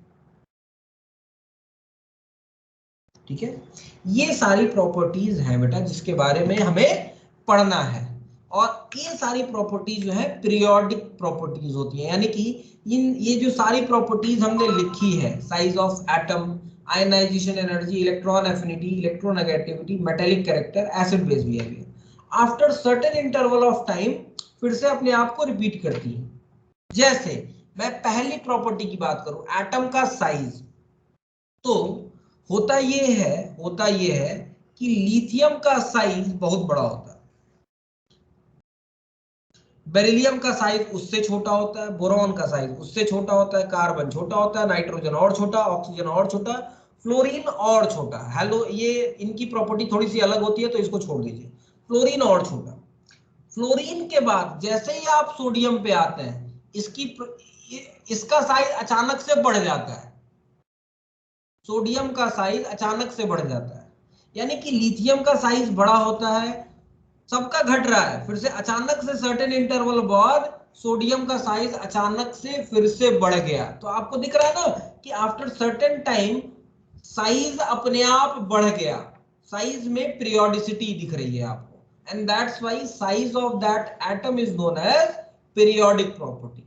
Speaker 1: ठीक है। ये सारी प्रॉपर्टीज हैं बेटा जिसके बारे में हमें पढ़ना है, और ये सारी प्रॉपर्टीज जो है पीरियोडिक प्रॉपर्टीज होती है, यानी कि ये जो सारी प्रॉपर्टीज हमने लिखी है, size of atom, ionisation energy, electron affinity, electronegativity, metallic character, acid base behaviour, after certain interval of time फिर से अपने आप को रिपीट करती है। जैसे मैं पहली प्रॉपर्टी की बात करूं, एटम का साइज, तो होता ये है कि लिथियम का साइज बहुत बड़ा होता है, बेरिलियम का साइज उससे छोटा होता है, बोरॉन का साइज उससे छोटा होता है, कार्बन छोटा होता है, नाइट्रोजन और छोटा, ऑक्सीजन और छोटा, फ्लोरीन और छोटा, हेलो, ये इनकी प्रॉपर्टी थोड़ी सी अलग होती है तो इसको छोड़ दीजिए, फ्लोरीन और छोटा। फ्लोरीन के बाद जैसे ही आप सोडियम पे आते हैं, इसका साइज अचानक से बढ़ जाता है, सोडियम का साइज अचानक से बढ़ जाता है, यानी कि लिथियम का साइज बड़ा होता है, सबका घट रहा है, फिर से अचानक से सर्टेन इंटरवल बाद सोडियम का साइज अचानक से फिर से बढ़ गया। तो आपको दिख रहा है ना कि आफ्टर सर्टेन टाइम साइज अपने आप बढ़ गया, साइज में पीरियोडिसिटी दिख रही है आपको, and that's why size of that atom is known as periodic property.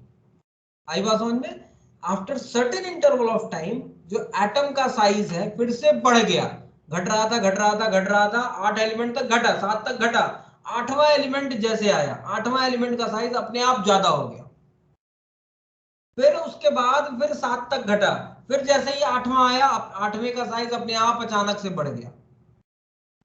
Speaker 1: आई बात समझ में? After certain interval of time जो एटम का साइज है फिर से बढ़ गया, घट रहा था, घट रहा था, घट रहा था, 8 एलिमेंट तक घटा, 7 तक घटा, 8वां एलिमेंट जैसे आया, 8वां एलिमेंट का साइज अपने आप ज्यादा हो गया, फिर उसके बाद फिर 7 तक घटा, फिर जैसे ही 8वां आया, 8वें का साइज अपने आप अचानक से बढ़ गया,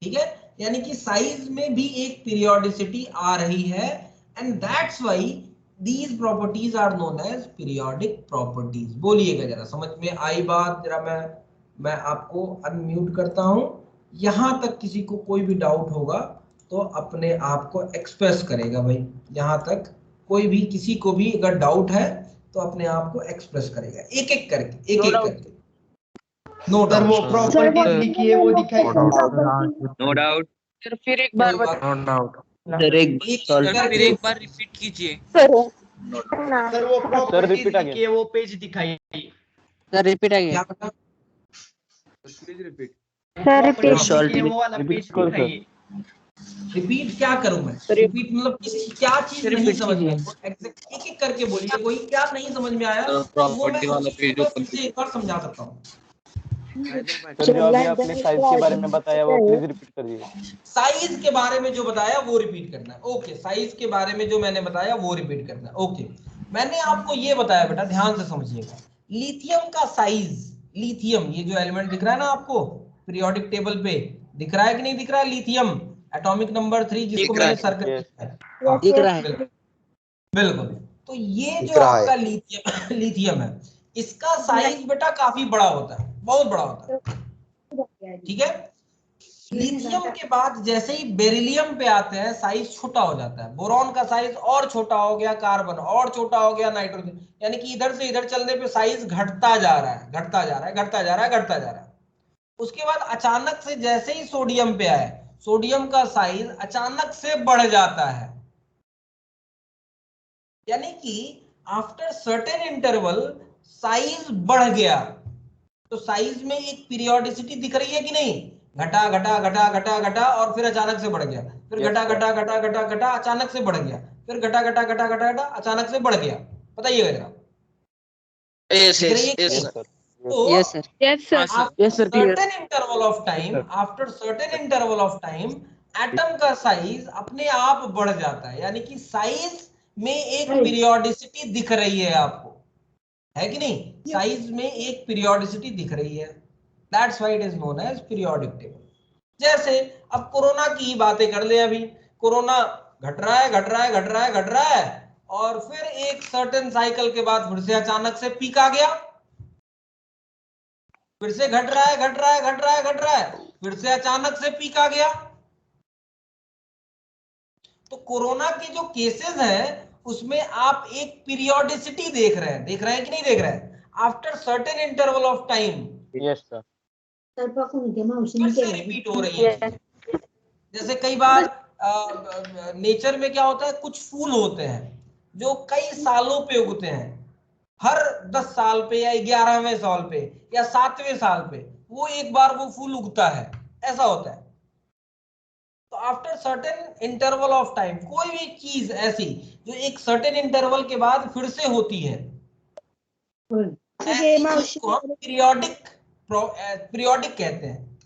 Speaker 1: ठीक है। यानी कि साइज में भी एक पीरियोडिसिटी आ रही है, and that's why these properties are known as periodic properties। बोलिएगा जरा, समझ में आई बात? जरा मैं आपको अनम्यूट करता हूं, यहां तक किसी को कोई भी डाउट होगा तो अपने आप को एक्सप्रेस करेगा भाई, यहां तक कोई भी, किसी को भी अगर डाउट है तो अपने आप को एक्सप्रेस करेगा, एक एक करके, एक एक करके। नो डाउट,
Speaker 8: वो प्रॉपर्टी लिखी है वो दिखाई,
Speaker 5: नो डाउट
Speaker 4: सर फिर एक बार
Speaker 5: नो डाउट
Speaker 4: सर एक बार रिपीट कीजिए।
Speaker 8: सर वो प्रॉपर्टी लिखी है वो पेज दिखाई,
Speaker 2: सर रिपीट आइए।
Speaker 1: क्या बता?
Speaker 5: प्लीज रिपीट
Speaker 3: सर रिपीट,
Speaker 8: लिखी है वो वाला पेज दिखाइए।
Speaker 1: रिपीट क्या करूं मैं? रिपीट मतलब क्या चीज नहीं समझ में, एक एक करके बोलिए, कोई क्या नहीं समझ में आया तो वो मैं फिर से एक बार समझा सकता हूँ।
Speaker 5: जो अभी आपने साइज के बारे में बताया वो प्लीज रिपीट करिए।
Speaker 1: साइज के बारे में जो बताया वो रिपीट करना है, ओके। साइज के बारे में जो मैंने बताया वो रिपीट करना है, ओके। मैंने आपको ये बताया बेटा, ध्यान से समझिएगा, लिथियम का साइज, लिथियम ये जो एलिमेंट दिख रहा है ना आपको पीरियोडिक टेबल पे, दिख रहा है कि नहीं दिख रहा है? लिथियम एटॉमिक नंबर 3 जिसको मैंने सर्कल
Speaker 2: दिख रहा है।
Speaker 1: बिल्कुल। तो ये जो आपका लिथियम है, इसका साइज बेटा काफी बड़ा होता है, बहुत बड़ा होता है, ठीक है। लिथियम के बाद जैसे ही बेरिलियम पे आते हैं साइज छोटा हो जाता है, बोरॉन का साइज और छोटा हो गया, कार्बन और छोटा हो गया, नाइट्रोजन, यानी कि इधर से इधर चलने पे साइज घटता जा रहा है, घटता जा रहा है, घटता जा रहा है, घटता जा रहा है। उसके बाद अचानक से जैसे ही सोडियम पे आए, सोडियम का साइज अचानक से बढ़ जाता है, यानी कि आफ्टर सर्टेन इंटरवल साइज बढ़ गया। तो साइज में एक पीरियोडिसिटी दिख रही है कि नहीं, घटा घटा घटा घटा घटा और फिर अचानक से बढ़ गया, फिर घटा घटा घटा घटा घटा अचानक से बढ़ गया, फिर घटा घटा घटा घटा घटा अचानक से बढ़ गया। बताइएगा जरा, दिख रही है कि नहीं? तो
Speaker 6: Yes, sir. Yes, sir.
Speaker 1: after
Speaker 6: Yes, sir. Clear.
Speaker 1: certain interval of time, after certain interval of time atom का साइज अपने आप बढ़ जाता है, यानी कि साइज में एक पीरियोडिसिटी दिख रही है आपको, है कि नहीं? साइज में एक पीरियोडिसिटी दिख रही है, that's why it is known as periodic table. जैसे अब कोरोना की ही बातें कर ले, अभी कोरोना घट रहा है घट रहा है घट रहा है घट रहा है, और फिर एक सर्टेन साइकिल के बाद फिर से अचानक से पीक आ गया, फिर से घट रहा है घट रहा है घट रहा है घट रहा है, फिर से अचानक से पीक आ गया। तो कोरोना के जो केसेस हैं उसमें आप एक पीरियोडिसिटी देख रहे हैं कि नहीं देख रहे हैं? After certain interval of time
Speaker 5: yes sir,
Speaker 1: फिर से रिपीट हो रही है। जैसे कई बार नेचर में क्या होता है, कुछ फूल होते हैं जो कई सालों पे उगते हैं, हर 10 साल पे या 11वें साल पे या 7वें साल पे वो एक बार वो फूल उगता है, ऐसा होता है। तो after certain interval of time कोई भी चीज ऐसी जो एक सर्टेन इंटरवल के बाद फिर से होती है, ऐसी चीज को हम पीरियोडिक कहते हैं।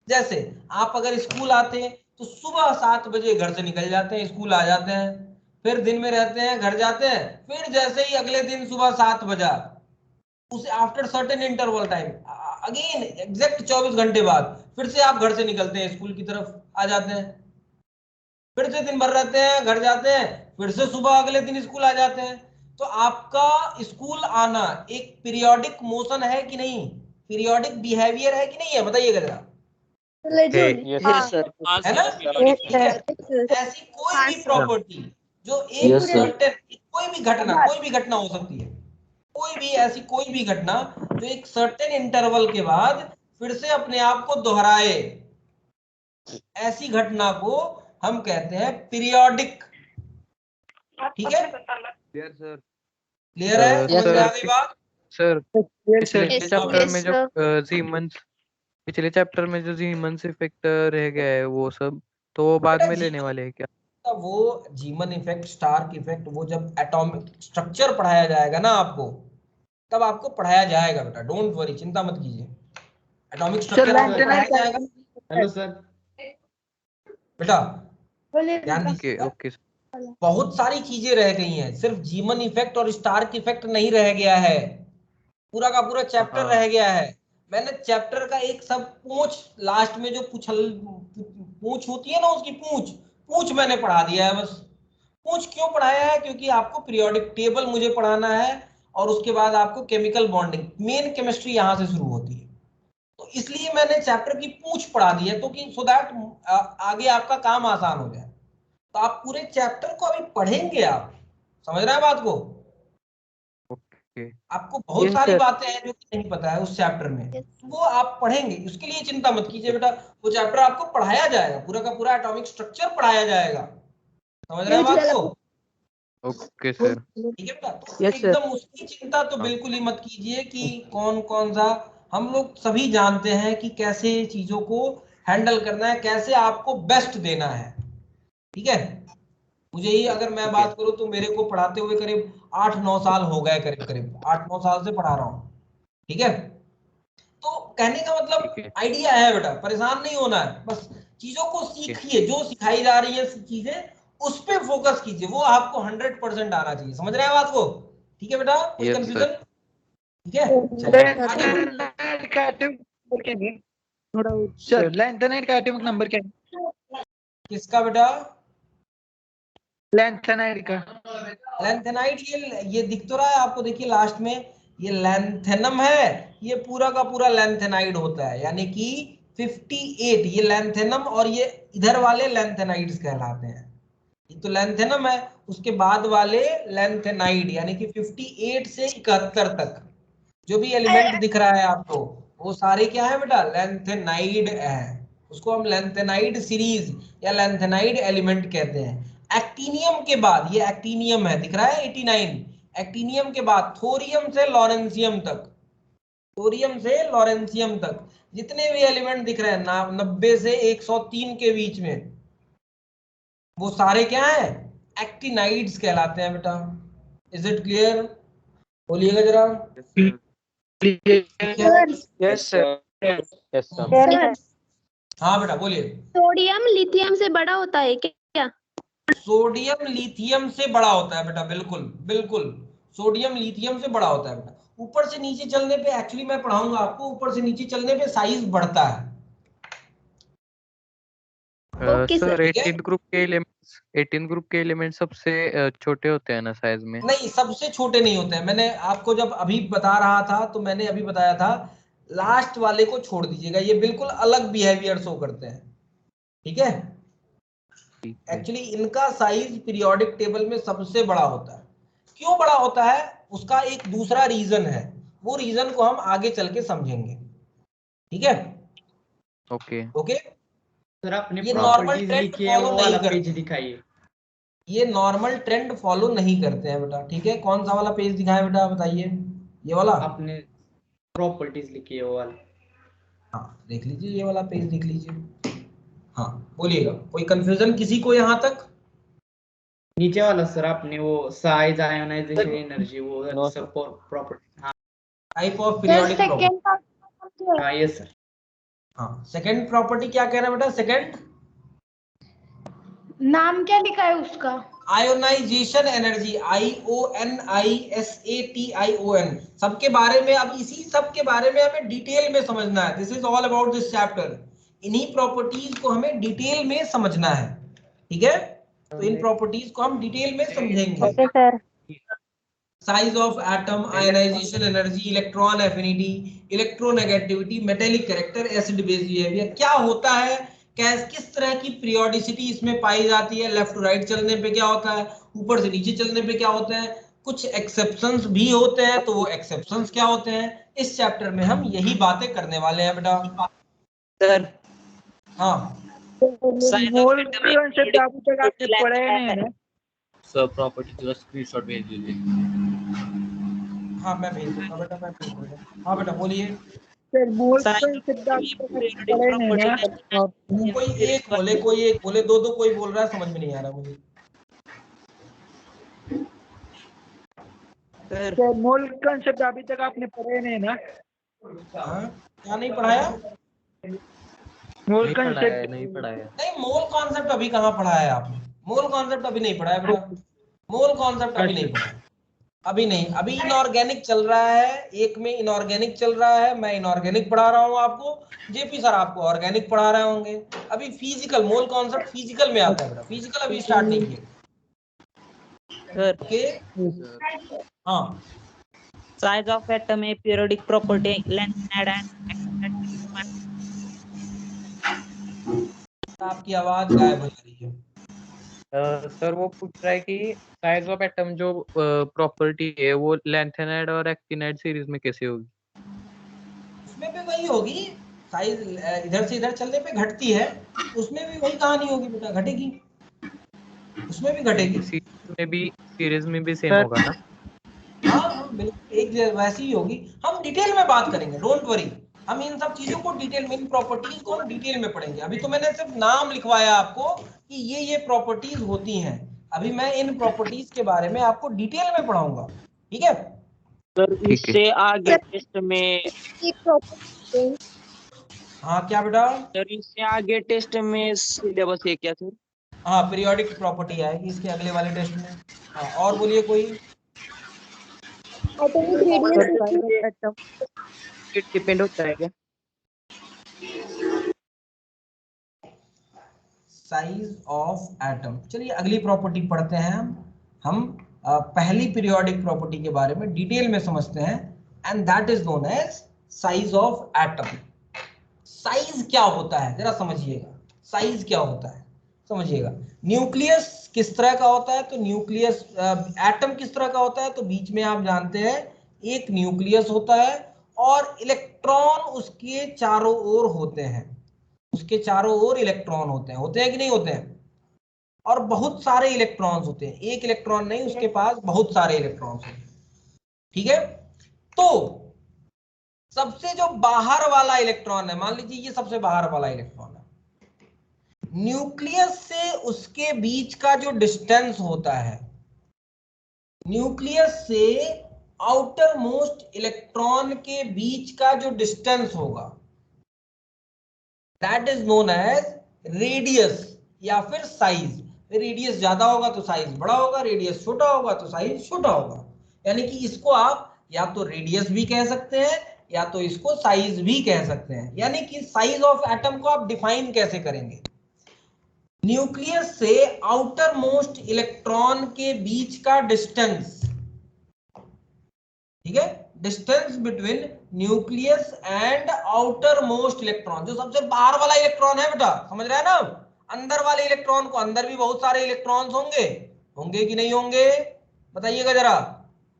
Speaker 1: जैसे आप अगर स्कूल आते हैं तो सुबह 7 बजे घर से निकल जाते हैं, स्कूल आ जाते हैं, फिर दिन में रहते हैं, घर जाते हैं, फिर जैसे ही अगले दिन सुबह 7 बजा, उसे after certain interval time again exact 24 घंटे बाद फिर से आप घर से निकलते हैं, स्कूल की तरफ आ जाते हैं, फिर से दिन भर रहते हैं, घर जाते हैं, फिर से सुबह अगले दिन स्कूल आ जाते हैं। तो आपका स्कूल आना एक पीरियोडिक मोशन है कि नहीं, पीरियोडिक बिहेवियर है कि नहीं है? बताइएगा जरा,
Speaker 6: Yes, sir.
Speaker 1: है ना? ठीक है। ऐसी कोई भी प्रॉपर्टी जो एक सर्टेन कोई भी घटना हो सकती है, कोई भी ऐसी कोई भी घटना जो एक सर्टेन इंटरवल के बाद फिर से अपने आप को दोहराए, ऐसी घटना को हम कहते हैं पीरियोडिक। ठीक है,
Speaker 9: क्लियर सर।
Speaker 1: क्लियर है? समझ में आ गई बात?
Speaker 9: सर पिछले
Speaker 6: Yes,
Speaker 9: चैप्टर
Speaker 6: yes,
Speaker 9: में जो
Speaker 6: sir.
Speaker 9: जीमंस पिछले चैप्टर में जो जीमंस इफेक्ट रह गया है वो सब तो वो बाद में लेने वाले हैं क्या?
Speaker 1: वो जीमन इफेक्ट, स्टार्क इफेक्ट, वो जब एटॉमिक स्ट्रक्चर पढ़ाया जाएगा ना आपको, तब आपको पढ़ाया जाएगा बेटा, डोंट वरी, चिंता मत कीजिए, एटॉमिक स्ट्रक्चर आपको पढ़ाया जाएगा।
Speaker 8: Hello sir.
Speaker 1: बेटा ध्यान
Speaker 9: ओके
Speaker 1: दीजिएगा,
Speaker 9: ओके
Speaker 1: बहुत सारी चीजें रह गई हैं, सिर्फ जीमन इफेक्ट और स्टार्क इफेक्ट नहीं रह गया है, पूरा का पूरा चैप्टर रह गया है। मैंने चैप्टर का एक सब पूंछ लास्ट में जो पूंछ होती है ना, उसकी पूंछ मैंने पढ़ा दिया है बस। पूंछ क्यों पढ़ाया है? क्योंकि आपको पीरियोडिक टेबल मुझे पढ़ाना है और उसके बाद आपको केमिकल बॉन्डिंग, मेन केमिस्ट्री यहां से शुरू होती है, तो इसलिए मैंने चैप्टर की पूंछ पढ़ा दी है, तो कि सो दैट आगे आपका काम आसान हो जाए। तो आप पूरे चैप्टर को अभी पढ़ेंगे, आप समझ रहे हैं बात को? आपको बहुत सारी बातें हैं जो कि नहीं पता है उस चैप्टर में, वो आप पढ़ेंगे, उसके लिए चिंता मत कीजिए बेटा, वो चैप्टर आपको पढ़ाया जाएगा, पूरा का पूरा एटॉमिक स्ट्रक्चर पढ़ाया जाएगा, समझ रहे हैं बात को?
Speaker 9: Okay sir.
Speaker 1: ठीक है बेटा, तो एकदम उसकी चिंता तो बिल्कुल ही मत कीजिए कि कौन कौन सा, हम लोग सभी जानते हैं कि कैसे चीजों को हैंडल करना है, कैसे आपको बेस्ट देना है। ठीक है, मुझे ही अगर मैं बात करूं तो मेरे को पढ़ाते हुए करीब 8-9 साल हो गए, करीब 8-9 साल से पढ़ा रहा हूं। ठीक है, तो कहने का मतलब आइडिया है बेटा, परेशान नहीं होना है, बस चीजों को सीखिए, जो सिखाई जा रही है चीजें उस पे फोकस कीजिए, वो आपको 100% आना चाहिए, समझ रहे हैं बात को? ठीक है बेटा, कोई कंफ्यूजन? ठीक है,
Speaker 2: नंबर क्या है?
Speaker 1: किसका बेटा?
Speaker 2: लैंथेनाइड का।
Speaker 1: लैंथेनाइड, ये दिख तो रहा है आपको, देखिए लास्ट में ये लैंथेनम है, ये पूरा का पूरा लैंथेनाइड होता है, यानी कि 58 ये लैंथेनम और ये इधर वाले लैंथेनाइड्स कहलाते हैं। ये तो लैंथेनम है, उसके बाद वाले लैंथेनाइड, यानी कि 58 से 71 तक जो भी एलिमेंट दिख रहा है आपको वो सारे क्या है बेटा, लैंथेनाइड है, उसको हम लैंथेनाइड सीरीज या लैंथेनाइड एलिमेंट कहते हैं। एक्टिनियम के बाद, ये एक्टिनियम है, दिख रहा है 89, एक्टिनियम के बाद थोरियम से लॉरेंसियम तक, थोरियम से लॉरेंसियम तक जितने भी एलिमेंट दिख रहे हैं 90 से 103 के बीच में, वो सारे क्या है, एक्टिनाइड्स कहलाते हैं बेटा। Is it clear? बोलिएगा जरा।
Speaker 5: Yes sir. Yes sir.
Speaker 3: Sir,
Speaker 1: हाँ बेटा बोलिए।
Speaker 3: सोडियम लिथियम से बड़ा होता है क्या?
Speaker 1: सोडियम लिथियम से बड़ा होता है बेटा, बिल्कुल बिल्कुल, सोडियम लिथियम से बड़ा होता है बेटा। ऊपर से नीचे चलने पे, एक्चुअली मैं पढ़ाऊंगा आपको, ऊपर से नीचे चलने पे साइज बढ़ता है।
Speaker 3: Okay
Speaker 9: sir
Speaker 3: sir.
Speaker 9: 18 ग्रुप के एलिमेंट सबसे छोटे होते हैं ना साइज में?
Speaker 1: नहीं, सबसे छोटे नहीं होते हैं। मैंने आपको जब अभी बता रहा था तो मैंने अभी बताया था, लास्ट वाले को छोड़ दीजिएगा, ये बिल्कुल अलग बिहेवियर शो करते हैं, ठीक है। एक्चुअली इनका साइज पीरियोडिक टेबल में सबसे बड़ा होता है। क्यों बड़ा होता है, उसका एक दूसरा रीजन है, वो रीजन को हम आगे चल के समझेंगे, ठीक है।
Speaker 9: ओके
Speaker 1: ओके,
Speaker 8: सर अपने
Speaker 1: ये नॉर्मल
Speaker 8: प्रॉपर्टीज
Speaker 1: ट्रेंड
Speaker 8: लिखिए,
Speaker 1: फॉलो
Speaker 8: वो
Speaker 1: नहीं
Speaker 8: वाला
Speaker 1: करते,
Speaker 8: पेज दिखाइए।
Speaker 1: ये नॉर्मल ट्रेंड फॉलो नहीं करते हैं बेटा, ठीक है। कौन सा वाला पेज दिखाएं बेटा, बताइए। ये वाला?
Speaker 8: अपने प्रॉपर्टीज लिखिए वो वाला।
Speaker 1: हाँ देख लीजिए, ये वाला पेज देख लीजिए। हाँ बोलिएगा, कोई कंफ्यूजन किसी को यहाँ तक?
Speaker 8: नीचे वाला सर, आपने वो साइज, आयोनाइजेशन एनर्जी, वो सब प्रॉपर्टी। हाँ
Speaker 1: टाइप ऑफ पीरियोडिक प्रॉपर्टी।
Speaker 8: हाँ यस सर।
Speaker 1: हाँ, सेकंड प्रॉपर्टी क्या कह रहा है बेटा, सेकंड
Speaker 3: नाम क्या लिखा है उसका?
Speaker 1: Ionisation energy, IONISATION। सबके बारे में, अब इसी सब के बारे में हमें डिटेल में समझना है। This is all about this chapter. इन्हीं प्रॉपर्टीज को हमें डिटेल में समझना है, ठीक है। तो इन प्रॉपर्टीज को हम डिटेल में समझेंगे।
Speaker 3: Okay sir.
Speaker 1: Size of atom, ionisation energy, electron affinity, electronegativity, metallic character, acid base behaviour, क्या होता है, किस तरह की पीरियोडिसिटी इसमें पाई जाती है, लेफ्ट टू राइट चलने पे क्या होता है, ऊपर से नीचे चलने पे क्या होता है, कुछ एक्सेप्शंस भी होते हैं, तो वो एक्सेप्शंस क्या होते हैं, इस चैप्टर में हम यही बातें करने वाले हैं बेटा।
Speaker 4: सर
Speaker 1: हाँ
Speaker 2: मोल कॉन्सेप्ट अभी तक आपने पढ़े नहीं है ना?
Speaker 7: सर प्रॉपर्टी का स्क्रीनशॉट भेज दीजिए।
Speaker 1: हाँ मैं भेज दूंगा बेटा, मैं भेज दूंगा। हाँ बेटा बोलिए।
Speaker 2: सर मोल कॉन्सेप्ट अभी तक आपने पढ़े नहीं है ना?
Speaker 1: कोई एक बोले, कोई एक बोले, दो दो कोई बोल रहा है, समझ में नहीं आ रहा मुझे।
Speaker 2: सर मोल कॉन्सेप्ट अभी तक आपने पढ़े नहीं है ना?
Speaker 1: हाँ क्या नहीं पढ़ाया?
Speaker 2: मोल कॉन्सेप्ट
Speaker 9: नहीं पढ़ाया।
Speaker 1: नहीं, मोल कॉन्सेप्ट अभी कहाँ पढ़ा है आपने? मोल कॉन्सेप्ट अभी नहीं पढ़ा है बेटा, मोल कॉन्सेप्ट अभी नहीं पढ़ा है, अभी नहीं। अभी इनऑर्गेनिक चल रहा है, एक में इनऑर्गेनिक चल रहा है, मैं इनऑर्गेनिक पढ़ा रहा हूँ आपको, जेपी सर आपको ऑर्गेनिक पढ़ा रहे होंगे। अभी फिजिकल, मोल कॉन्सेप्ट फिजिकल में आता है बेटा, फिजिकल अभी स्टार्ट नहीं किया।
Speaker 4: सर
Speaker 1: ओके हाँ
Speaker 4: साइज ऑफ एटम है, पीरियोडिक प्रॉपर्टी, लेंथ एंड
Speaker 1: आपकी आवाज गायब हो जा रही है।
Speaker 9: सर वो पूछ रहा है कि साइज ऑफ एटम जो प्रॉपर्टी है वो लैंथेनाइड और एक्टिनाइड सीरीज में कैसे होगी?
Speaker 1: उसमें भी वही होगी, साइज इधर से इधर चलने पे घटती है, उसमें भी वही कहानी होगी बेटा, घटेगी, उसमें भी घटेगी।
Speaker 9: सीरीज में भी सेम होगा ना?
Speaker 1: हाँ बिल्कुल एक वैसी ही होगी। हम डिटेल में बात करेंगे, डोंट वरी, हम इन सब चीजों को डिटेल में, इन प्रॉपर्टीज को हम डिटेल में पढ़ेंगे। अभी तो मैंने सिर्फ नाम लिखवाया आपको कि ये प्रॉपर्टीज होती हैं, अभी मैं इन प्रॉपर्टीज के बारे में आपको डिटेल में पढ़ाऊंगा, ठीक है।
Speaker 4: सर इससे आगे टेस्ट में,
Speaker 1: हाँ क्या बेटा?
Speaker 4: सर इससे आगे टेस्ट में सिलेबस है क्या सर?
Speaker 1: हाँ पीरियोडिक प्रॉपर्टी आएगी इसके अगले वाले टेस्ट में। हाँ और बोलिए कोई।
Speaker 4: डिपेंड होता है क्या?
Speaker 1: साइज ऑफ एटम, चलिए अगली प्रॉपर्टी पढ़ते हैं हम पहली पीरियोडिक प्रॉपर्टी के बारे में डिटेल में समझते हैं, and that is known as size of atom. Size क्या होता है जरा समझिएगा, साइज क्या होता है समझिएगा। न्यूक्लियस किस तरह का होता है, तो न्यूक्लियस, एटम किस तरह का होता है, तो बीच में आप जानते हैं एक न्यूक्लियस होता है और इलेक्ट्रॉन उसके चारों ओर होते हैं, उसके चारों ओर इलेक्ट्रॉन होते हैं कि नहीं होते हैं? और बहुत सारे इलेक्ट्रॉन्स होते हैं, एक इलेक्ट्रॉन नहीं, उसके पास बहुत सारे इलेक्ट्रॉन्स होते हैं। ठीक है, तो सबसे जो बाहर वाला इलेक्ट्रॉन है, मान लीजिए ये सबसे बाहर वाला इलेक्ट्रॉन है, न्यूक्लियस से उसके बीच का जो डिस्टेंस होता है, न्यूक्लियस से आउटर मोस्ट इलेक्ट्रॉन के बीच का जो डिस्टेंस होगा, that is known as radius या फिर साइज। रेडियस ज्यादा होगा तो साइज बड़ा होगा, रेडियस छोटा होगा तो साइज छोटा होगा। यानी कि इसको आप या तो रेडियस भी कह सकते हैं या तो इसको साइज भी कह सकते हैं। यानी कि साइज ऑफ एटम को आप डिफाइन कैसे करेंगे? न्यूक्लियस से आउटर मोस्ट इलेक्ट्रॉन के बीच का डिस्टेंस, ठीक है, distance between nucleus and outer most electron, जो सबसे बाहर वाला इलेक्ट्रॉन है बेटा, समझ रहे हैं ना? अंदर वाले इलेक्ट्रॉन को, अंदर भी बहुत सारे इलेक्ट्रॉन्स होंगे, होंगे कि नहीं होंगे? बताइएगा जरा,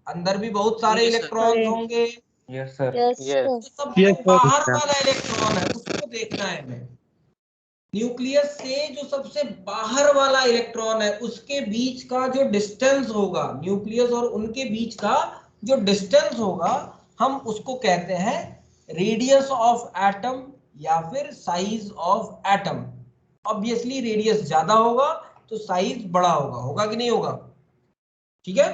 Speaker 1: अंदर भी बहुत सारे इलेक्ट्रॉन्स होंगे।
Speaker 5: Yes sir.
Speaker 1: जो सबसे बाहर वाला इलेक्ट्रॉन है उसको देखना है हमें। न्यूक्लियस से जो सबसे बाहर वाला इलेक्ट्रॉन है उसके बीच का जो डिस्टेंस होगा, न्यूक्लियस और उनके बीच का जो डिस्टेंस होगा, हम उसको कहते हैं रेडियस ऑफ एटम या फिर size of atom. Obviously radius ज्यादा होगा तो साइज बड़ा होगा, होगा कि नहीं होगा? ठीक है,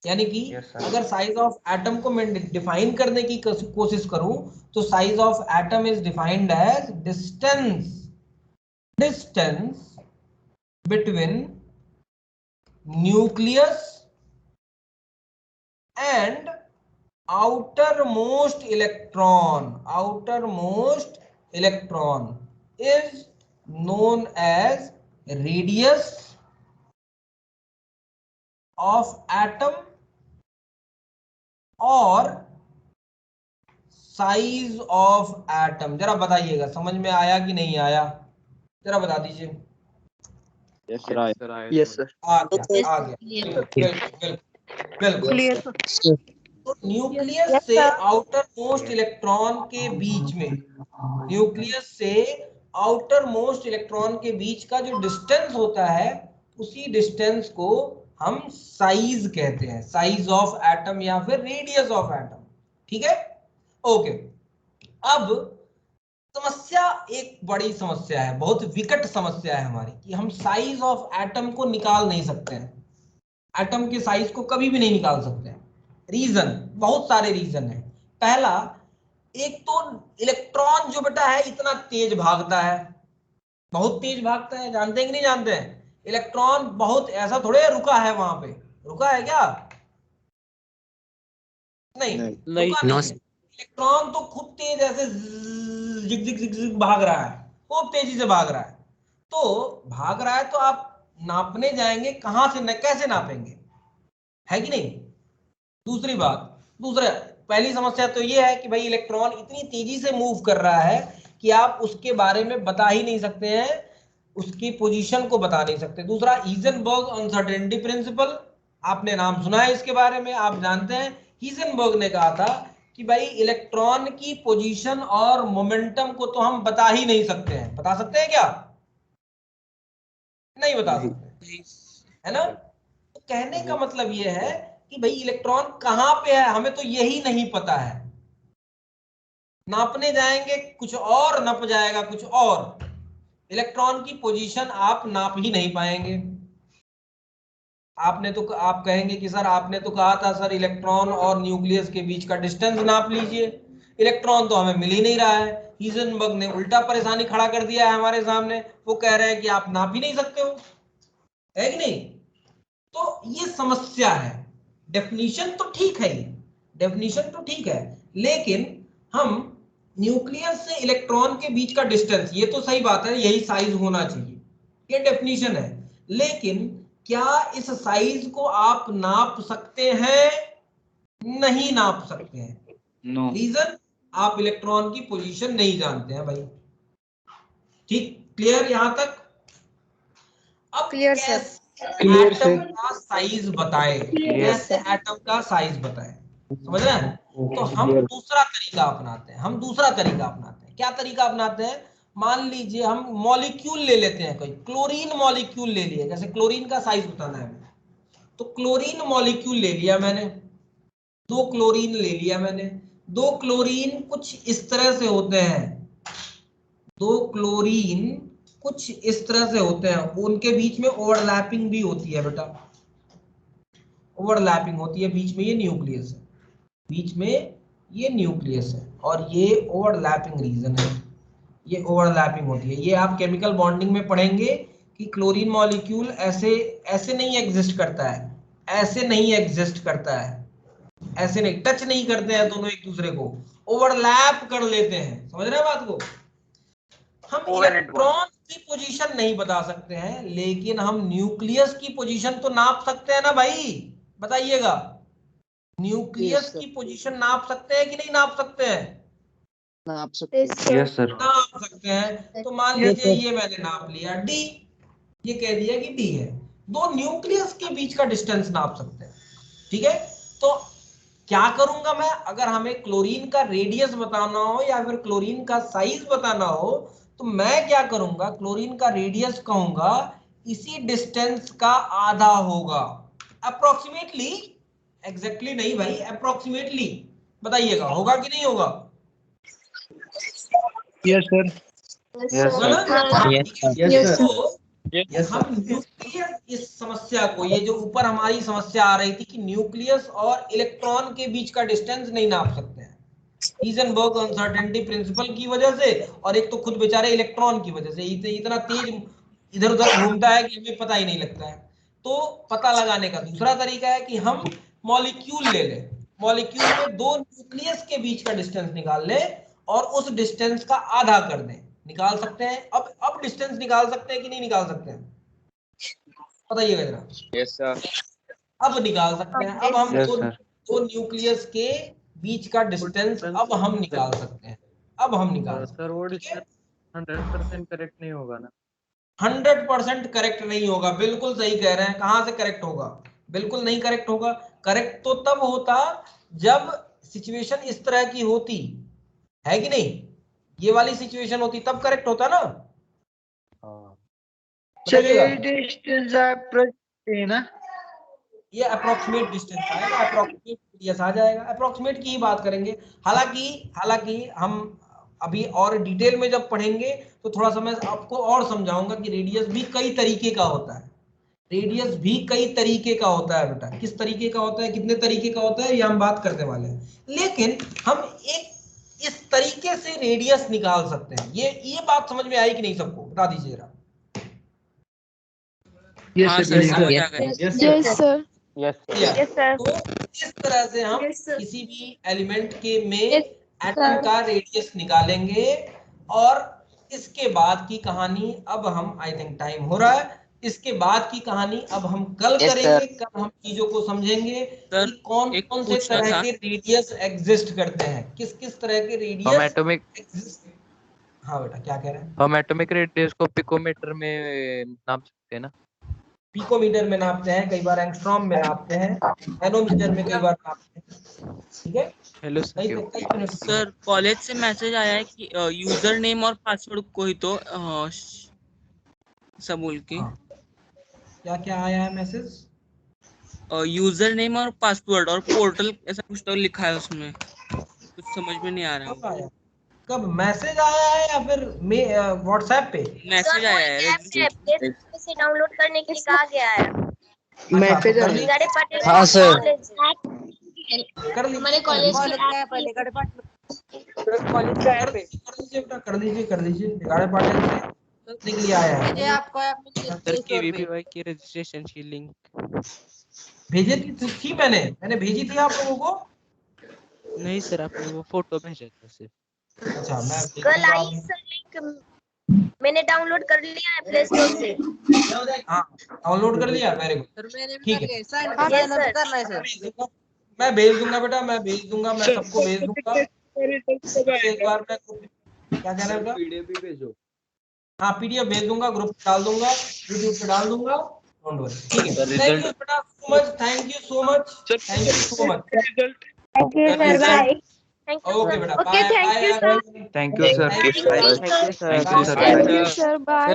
Speaker 1: यानी कि अगर साइज ऑफ एटम को मैं डिफाइन करने की कोशिश करूं तो size of atom is defined as distance between nucleus and outermost electron is known as radius of atom और size of atom। जरा बताइएगा समझ में आया कि नहीं आया, जरा बता दीजिए।
Speaker 5: Yes sir. Yes sir.
Speaker 1: आ गया। बिल्कुल। तो न्यूक्लियस से आउटर मोस्ट इलेक्ट्रॉन के बीच में, न्यूक्लियस से आउटर मोस्ट इलेक्ट्रॉन के बीच का जो डिस्टेंस होता है, उसी डिस्टेंस को हम साइज कहते हैं, साइज ऑफ एटम या फिर रेडियस ऑफ एटम। ठीक है, ओके। अब समस्या एक बड़ी समस्या है, बहुत विकट समस्या है हमारी, कि हम साइज ऑफ एटम को निकाल नहीं सकते हैं। एटम के साइज को कभी भी नहीं निकाल सकते हैं। रीजन, बहुत सारे रीजन है। पहला, एक तो इलेक्ट्रॉन जो बेटा है इतना तेज भागता है, बहुत तेज भागता है, जानते हैं कि नहीं जानते हैं? इलेक्ट्रॉन बहुत, ऐसा थोड़े रुका है वहां पे, रुका है क्या? नहीं, रुका नहीं है। इलेक्ट्रॉन तो खूब तेज ऐसे जिग जिग जिग जिग भाग रहा है, खूब तेजी से भाग रहा है। तो भाग रहा है तो आप नापने जाएंगे कहां से, कैसे नापेंगे, है कि नहीं? दूसरी बात, पहली समस्या तो ये है कि भाई इलेक्ट्रॉन इतनी तेजी से मूव कर रहा है कि आप उसके बारे में बता ही नहीं सकते हैं, उसकी पोजीशन को बता नहीं सकते। दूसरा, हीजनबर्ग अनसर्टेनिटी प्रिंसिपल, आपने नाम सुना है इसके बारे में, आप जानते हैं हीजनबर्ग ने कहा था कि भाई इलेक्ट्रॉन की पोजीशन और मोमेंटम को तो हम बता ही नहीं सकते हैं। बता सकते हैं क्या? नहीं बता सकते, है ना? तो कहने का मतलब ये है कि भाई इलेक्ट्रॉन कहां पे है हमें तो यही नहीं पता है। नापने जाएंगे कुछ और, नप जाएगा कुछ और, इलेक्ट्रॉन की पोजीशन आप नाप ही नहीं पाएंगे। आप कहेंगे कि सर आपने तो कहा था सर इलेक्ट्रॉन और न्यूक्लियस के बीच का डिस्टेंस नाप लीजिए, इलेक्ट्रॉन तो हमें मिल ही नहीं रहा है। हीजनबर्ग ने उल्टा परेशानी खड़ा कर दिया है हमारे सामने, वो कह रहे हैं कि आप नाप ही नहीं सकते हो, है कि नहीं? तो ये समस्या है। डेफिनेशन तो ठीक है, डेफिनेशन तो ठीक है, लेकिन हम न्यूक्लियस से इलेक्ट्रॉन के बीच का डिस्टेंस, ये तो सही बात है, यही साइज होना चाहिए, ये डेफिनेशन है, लेकिन क्या इस साइज को आप नाप सकते हैं? नहीं नाप सकते हैं।
Speaker 5: नो।
Speaker 1: रीजन, आप इलेक्ट्रॉन की पोजीशन नहीं जानते हैं भाई। ठीक, क्लियर यहां तक? अब
Speaker 3: क्लियर सर।
Speaker 2: क्लियर
Speaker 1: एटम का साइज बताए, कैसे एटम का साइज बताए, समझ रहे हैं? तो हम दूसरा तरीका अपनाते हैं। क्या तरीका अपनाते हैं? मान लीजिए हम मॉलिक्यूल ले लेते हैं, कोई क्लोरीन मॉलिक्यूल ले लिया, जैसे क्लोरीन का साइज बताना है, तो क्लोरीन मॉलिक्यूल ले लिया मैंने, 2 क्लोरीन ले लिया मैंने। 2 क्लोरीन कुछ इस तरह से होते हैं, 2 क्लोरीन कुछ इस तरह से होते हैं, उनके बीच में ओवरलैपिंग भी होती है बेटा, ओवरलैपिंग होती है, बीच में ये न्यूक्लियस है, बीच में ये न्यूक्लियस है और ये ओवरलैपिंग रीजन है, ये ओवरलैपिंग होती है। ये आप केमिकल बॉन्डिंग में पढ़ेंगे कि क्लोरीन मॉलिक्यूल ऐसे ऐसे नहीं एग्जिस्ट करता है, ऐसे नहीं एग्जिस्ट करता है, ऐसे नहीं, टच नहीं करते हैं दोनों एक दूसरे को, ओवरलैप कर लेते हैं। समझ रहे हैं बात को? हम इलेक्ट्रॉन की पोजीशन नहीं बता सकते हैं, लेकिन हम न्यूक्लियस की पोजीशन तो नाप सकते हैं ना भाई, बताइएगा। न्यूक्लियस की पोजीशन नाप सकते हैं कि नहीं नाप सकते हैं?
Speaker 3: नाप सकते हैं।
Speaker 5: Yes sir.
Speaker 1: नाप सकते हैं। तो मान लीजिए ये मैंने नाप लिया डी, ये कह दिया कि डी है, 2 न्यूक्लियस के बीच का डिस्टेंस नाप सकते हैं, ठीक है। तो क्या करूंगा मैं, अगर हमें क्लोरीन का रेडियस बताना हो या फिर क्लोरीन का साइज बताना हो, तो मैं क्या करूंगा, क्लोरीन का रेडियस कहूंगा इसी डिस्टेंस का आधा होगा, अप्रोक्सीमेटली, एग्जैक्टली नहीं भाई, अप्रोक्सीमेटली। बताइएगा होगा कि नहीं होगा?
Speaker 2: Yes sir.
Speaker 1: हम न्यूक्लियस, इस समस्या को, ये जो ऊपर हमारी समस्या आ रही थी कि न्यूक्लियस और इलेक्ट्रॉन के बीच का डिस्टेंस नहीं नाप सकते हैं, हीजनबर्ग अनसर्टेनिटी प्रिंसिपल की वजह से, और एक तो खुद बेचारे इलेक्ट्रॉन की वजह से इतना तेज इधर उधर घूमता है कि हमें पता ही नहीं लगता है। तो पता लगाने का दूसरा तरीका है कि हम मॉलिक्यूल ले लें, मॉलिक्यूल में 2 न्यूक्लियस के बीच का डिस्टेंस निकाल लें और उस डिस्टेंस का आधा कर दें। निकाल सकते हैं? अब डिस्टेंस निकाल सकते हैं कि नहीं निकाल सकते हैं? बताइएगा जरा।
Speaker 7: Yes sir.
Speaker 1: अब निकाल सकते हैं। अब हम दो न्यूक्लियस के बीच का डिस्टेंस अब हम निकाल सकते हैं, अब हम निकाल सकते
Speaker 9: सर वो डिस्टेंस 100% करेक्ट नहीं होगा ना?
Speaker 1: 100% करेक्ट नहीं होगा, बिल्कुल सही कह रहे हैं। कहां से करेक्ट होगा? बिल्कुल नहीं करेक्ट होगा। करेक्ट तो तब होता जब सिचुएशन इस तरह की होती है कि नहीं, ये वाली सिचुएशन होती तब करेक्ट होता ना।
Speaker 2: चलिए डिस्टेंस है ना,
Speaker 1: ये अप्रोक्सीमेट डिस्टेंस आएगा, अप्रोक्सीमेट रेडियस आ जाएगा, अप्रोक्सीमेट की ही बात करेंगे। हालांकि हम अभी और डिटेल में जब पढ़ेंगे तो थोड़ा सा मैं आपको और समझाऊंगा कि रेडियस भी कई तरीके का होता है, रेडियस भी कई तरीके का होता है बेटा। किस तरीके का होता है, कितने तरीके का होता है, ये हम बात करने वाले हैं। लेकिन हम एक इस तरीके से रेडियस निकाल सकते हैं। ये बात समझ में आई कि नहीं सबको? बता दीजिए जरा।
Speaker 2: Yes
Speaker 3: sir.
Speaker 1: Yes sir. तो इस तरह से हम किसी भी एलिमेंट के में एटम का रेडियस निकालेंगे, और इसके बाद की कहानी अब हम, आई थिंक टाइम हो रहा है, इसके बाद की कहानी अब हम कल करेंगे। कल हम चीजों को समझेंगे कि कौन कौन से तरह के रेडियस एग्जिस्ट करते हैं, किस किस तरह के रेडियस
Speaker 9: एटॉमिक।
Speaker 1: हाँ बेटा क्या कह रहे हैं?
Speaker 9: हम एटॉमिक रेडियस को पिकोमीटर में नाप सकते हैं ना?
Speaker 1: पिकोमीटर में नापते हैं, कई बार एंगस्ट्रॉम में नापते हैं, नैनोमीटर में कई बार नापते हैं, ठीक है।
Speaker 9: हेलो
Speaker 4: सर, कॉलेज से मैसेज आया है कि यूजर नेम और पासवर्ड को ही तो सब बोल के।
Speaker 1: क्या क्या आया है मैसेज?
Speaker 4: यूजर नेम और पासवर्ड और पोर्टल ऐसा कुछ तो लिखा है उसमें, कुछ समझ में नहीं आ रहा है।
Speaker 1: कब मैसेज आया है या फिर व्हाट्सएप पे
Speaker 4: मैसेज आया है?
Speaker 3: से डाउनलोड करने के लिए कहा गया है।
Speaker 2: मैसेज आ
Speaker 3: रहा
Speaker 5: हाँ सर।
Speaker 1: कर लीजिए, कॉलेज कर लीजिए बिगाड़े पाटिल से करने के लिए आया है।
Speaker 9: सर केवीपीवाई की रजिस्ट्रेशन की लिंक
Speaker 1: भेजी थी मैंने भेजी थी आप लोगों को।
Speaker 9: नहीं सर, आपने वो फोटो भेजा था सिर्फ।
Speaker 1: अच्छा, मैं
Speaker 3: कल आई सर लिंक, मैंने डाउनलोड कर लिया है प्ले स्टोर से।
Speaker 1: हाँ डाउनलोड कर लिया, वेरी गुड, ठीक है। मैं भेज दूंगा बेटा, मैं भेज दूंगा, मैं सबको भेज दूंगा। एक बार मैं क्या कह रहे हैं,
Speaker 7: पीडीएफ भी भेजो।
Speaker 1: हाँ पीडीएफ भेज दूंगा, ग्रुप पे डाल दूंगा, यूट्यूब पे डाल दूंगा, डोंट वरी, ठीक है। थैंक यू बेटा so much, thank you so much, thank you so much.
Speaker 3: Thank you, sir. Bye.
Speaker 1: Okay बेटा
Speaker 3: Okay, thank you, sir.
Speaker 9: Thank you sir
Speaker 1: Thank you, sir.
Speaker 9: Thank you sir
Speaker 4: Bye,
Speaker 3: Thank you, sir. Bye.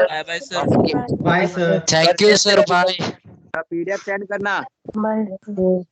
Speaker 4: Bye bye, sir.
Speaker 8: Bye sir
Speaker 5: thank you sir bye
Speaker 6: PDF send करना
Speaker 3: Bye.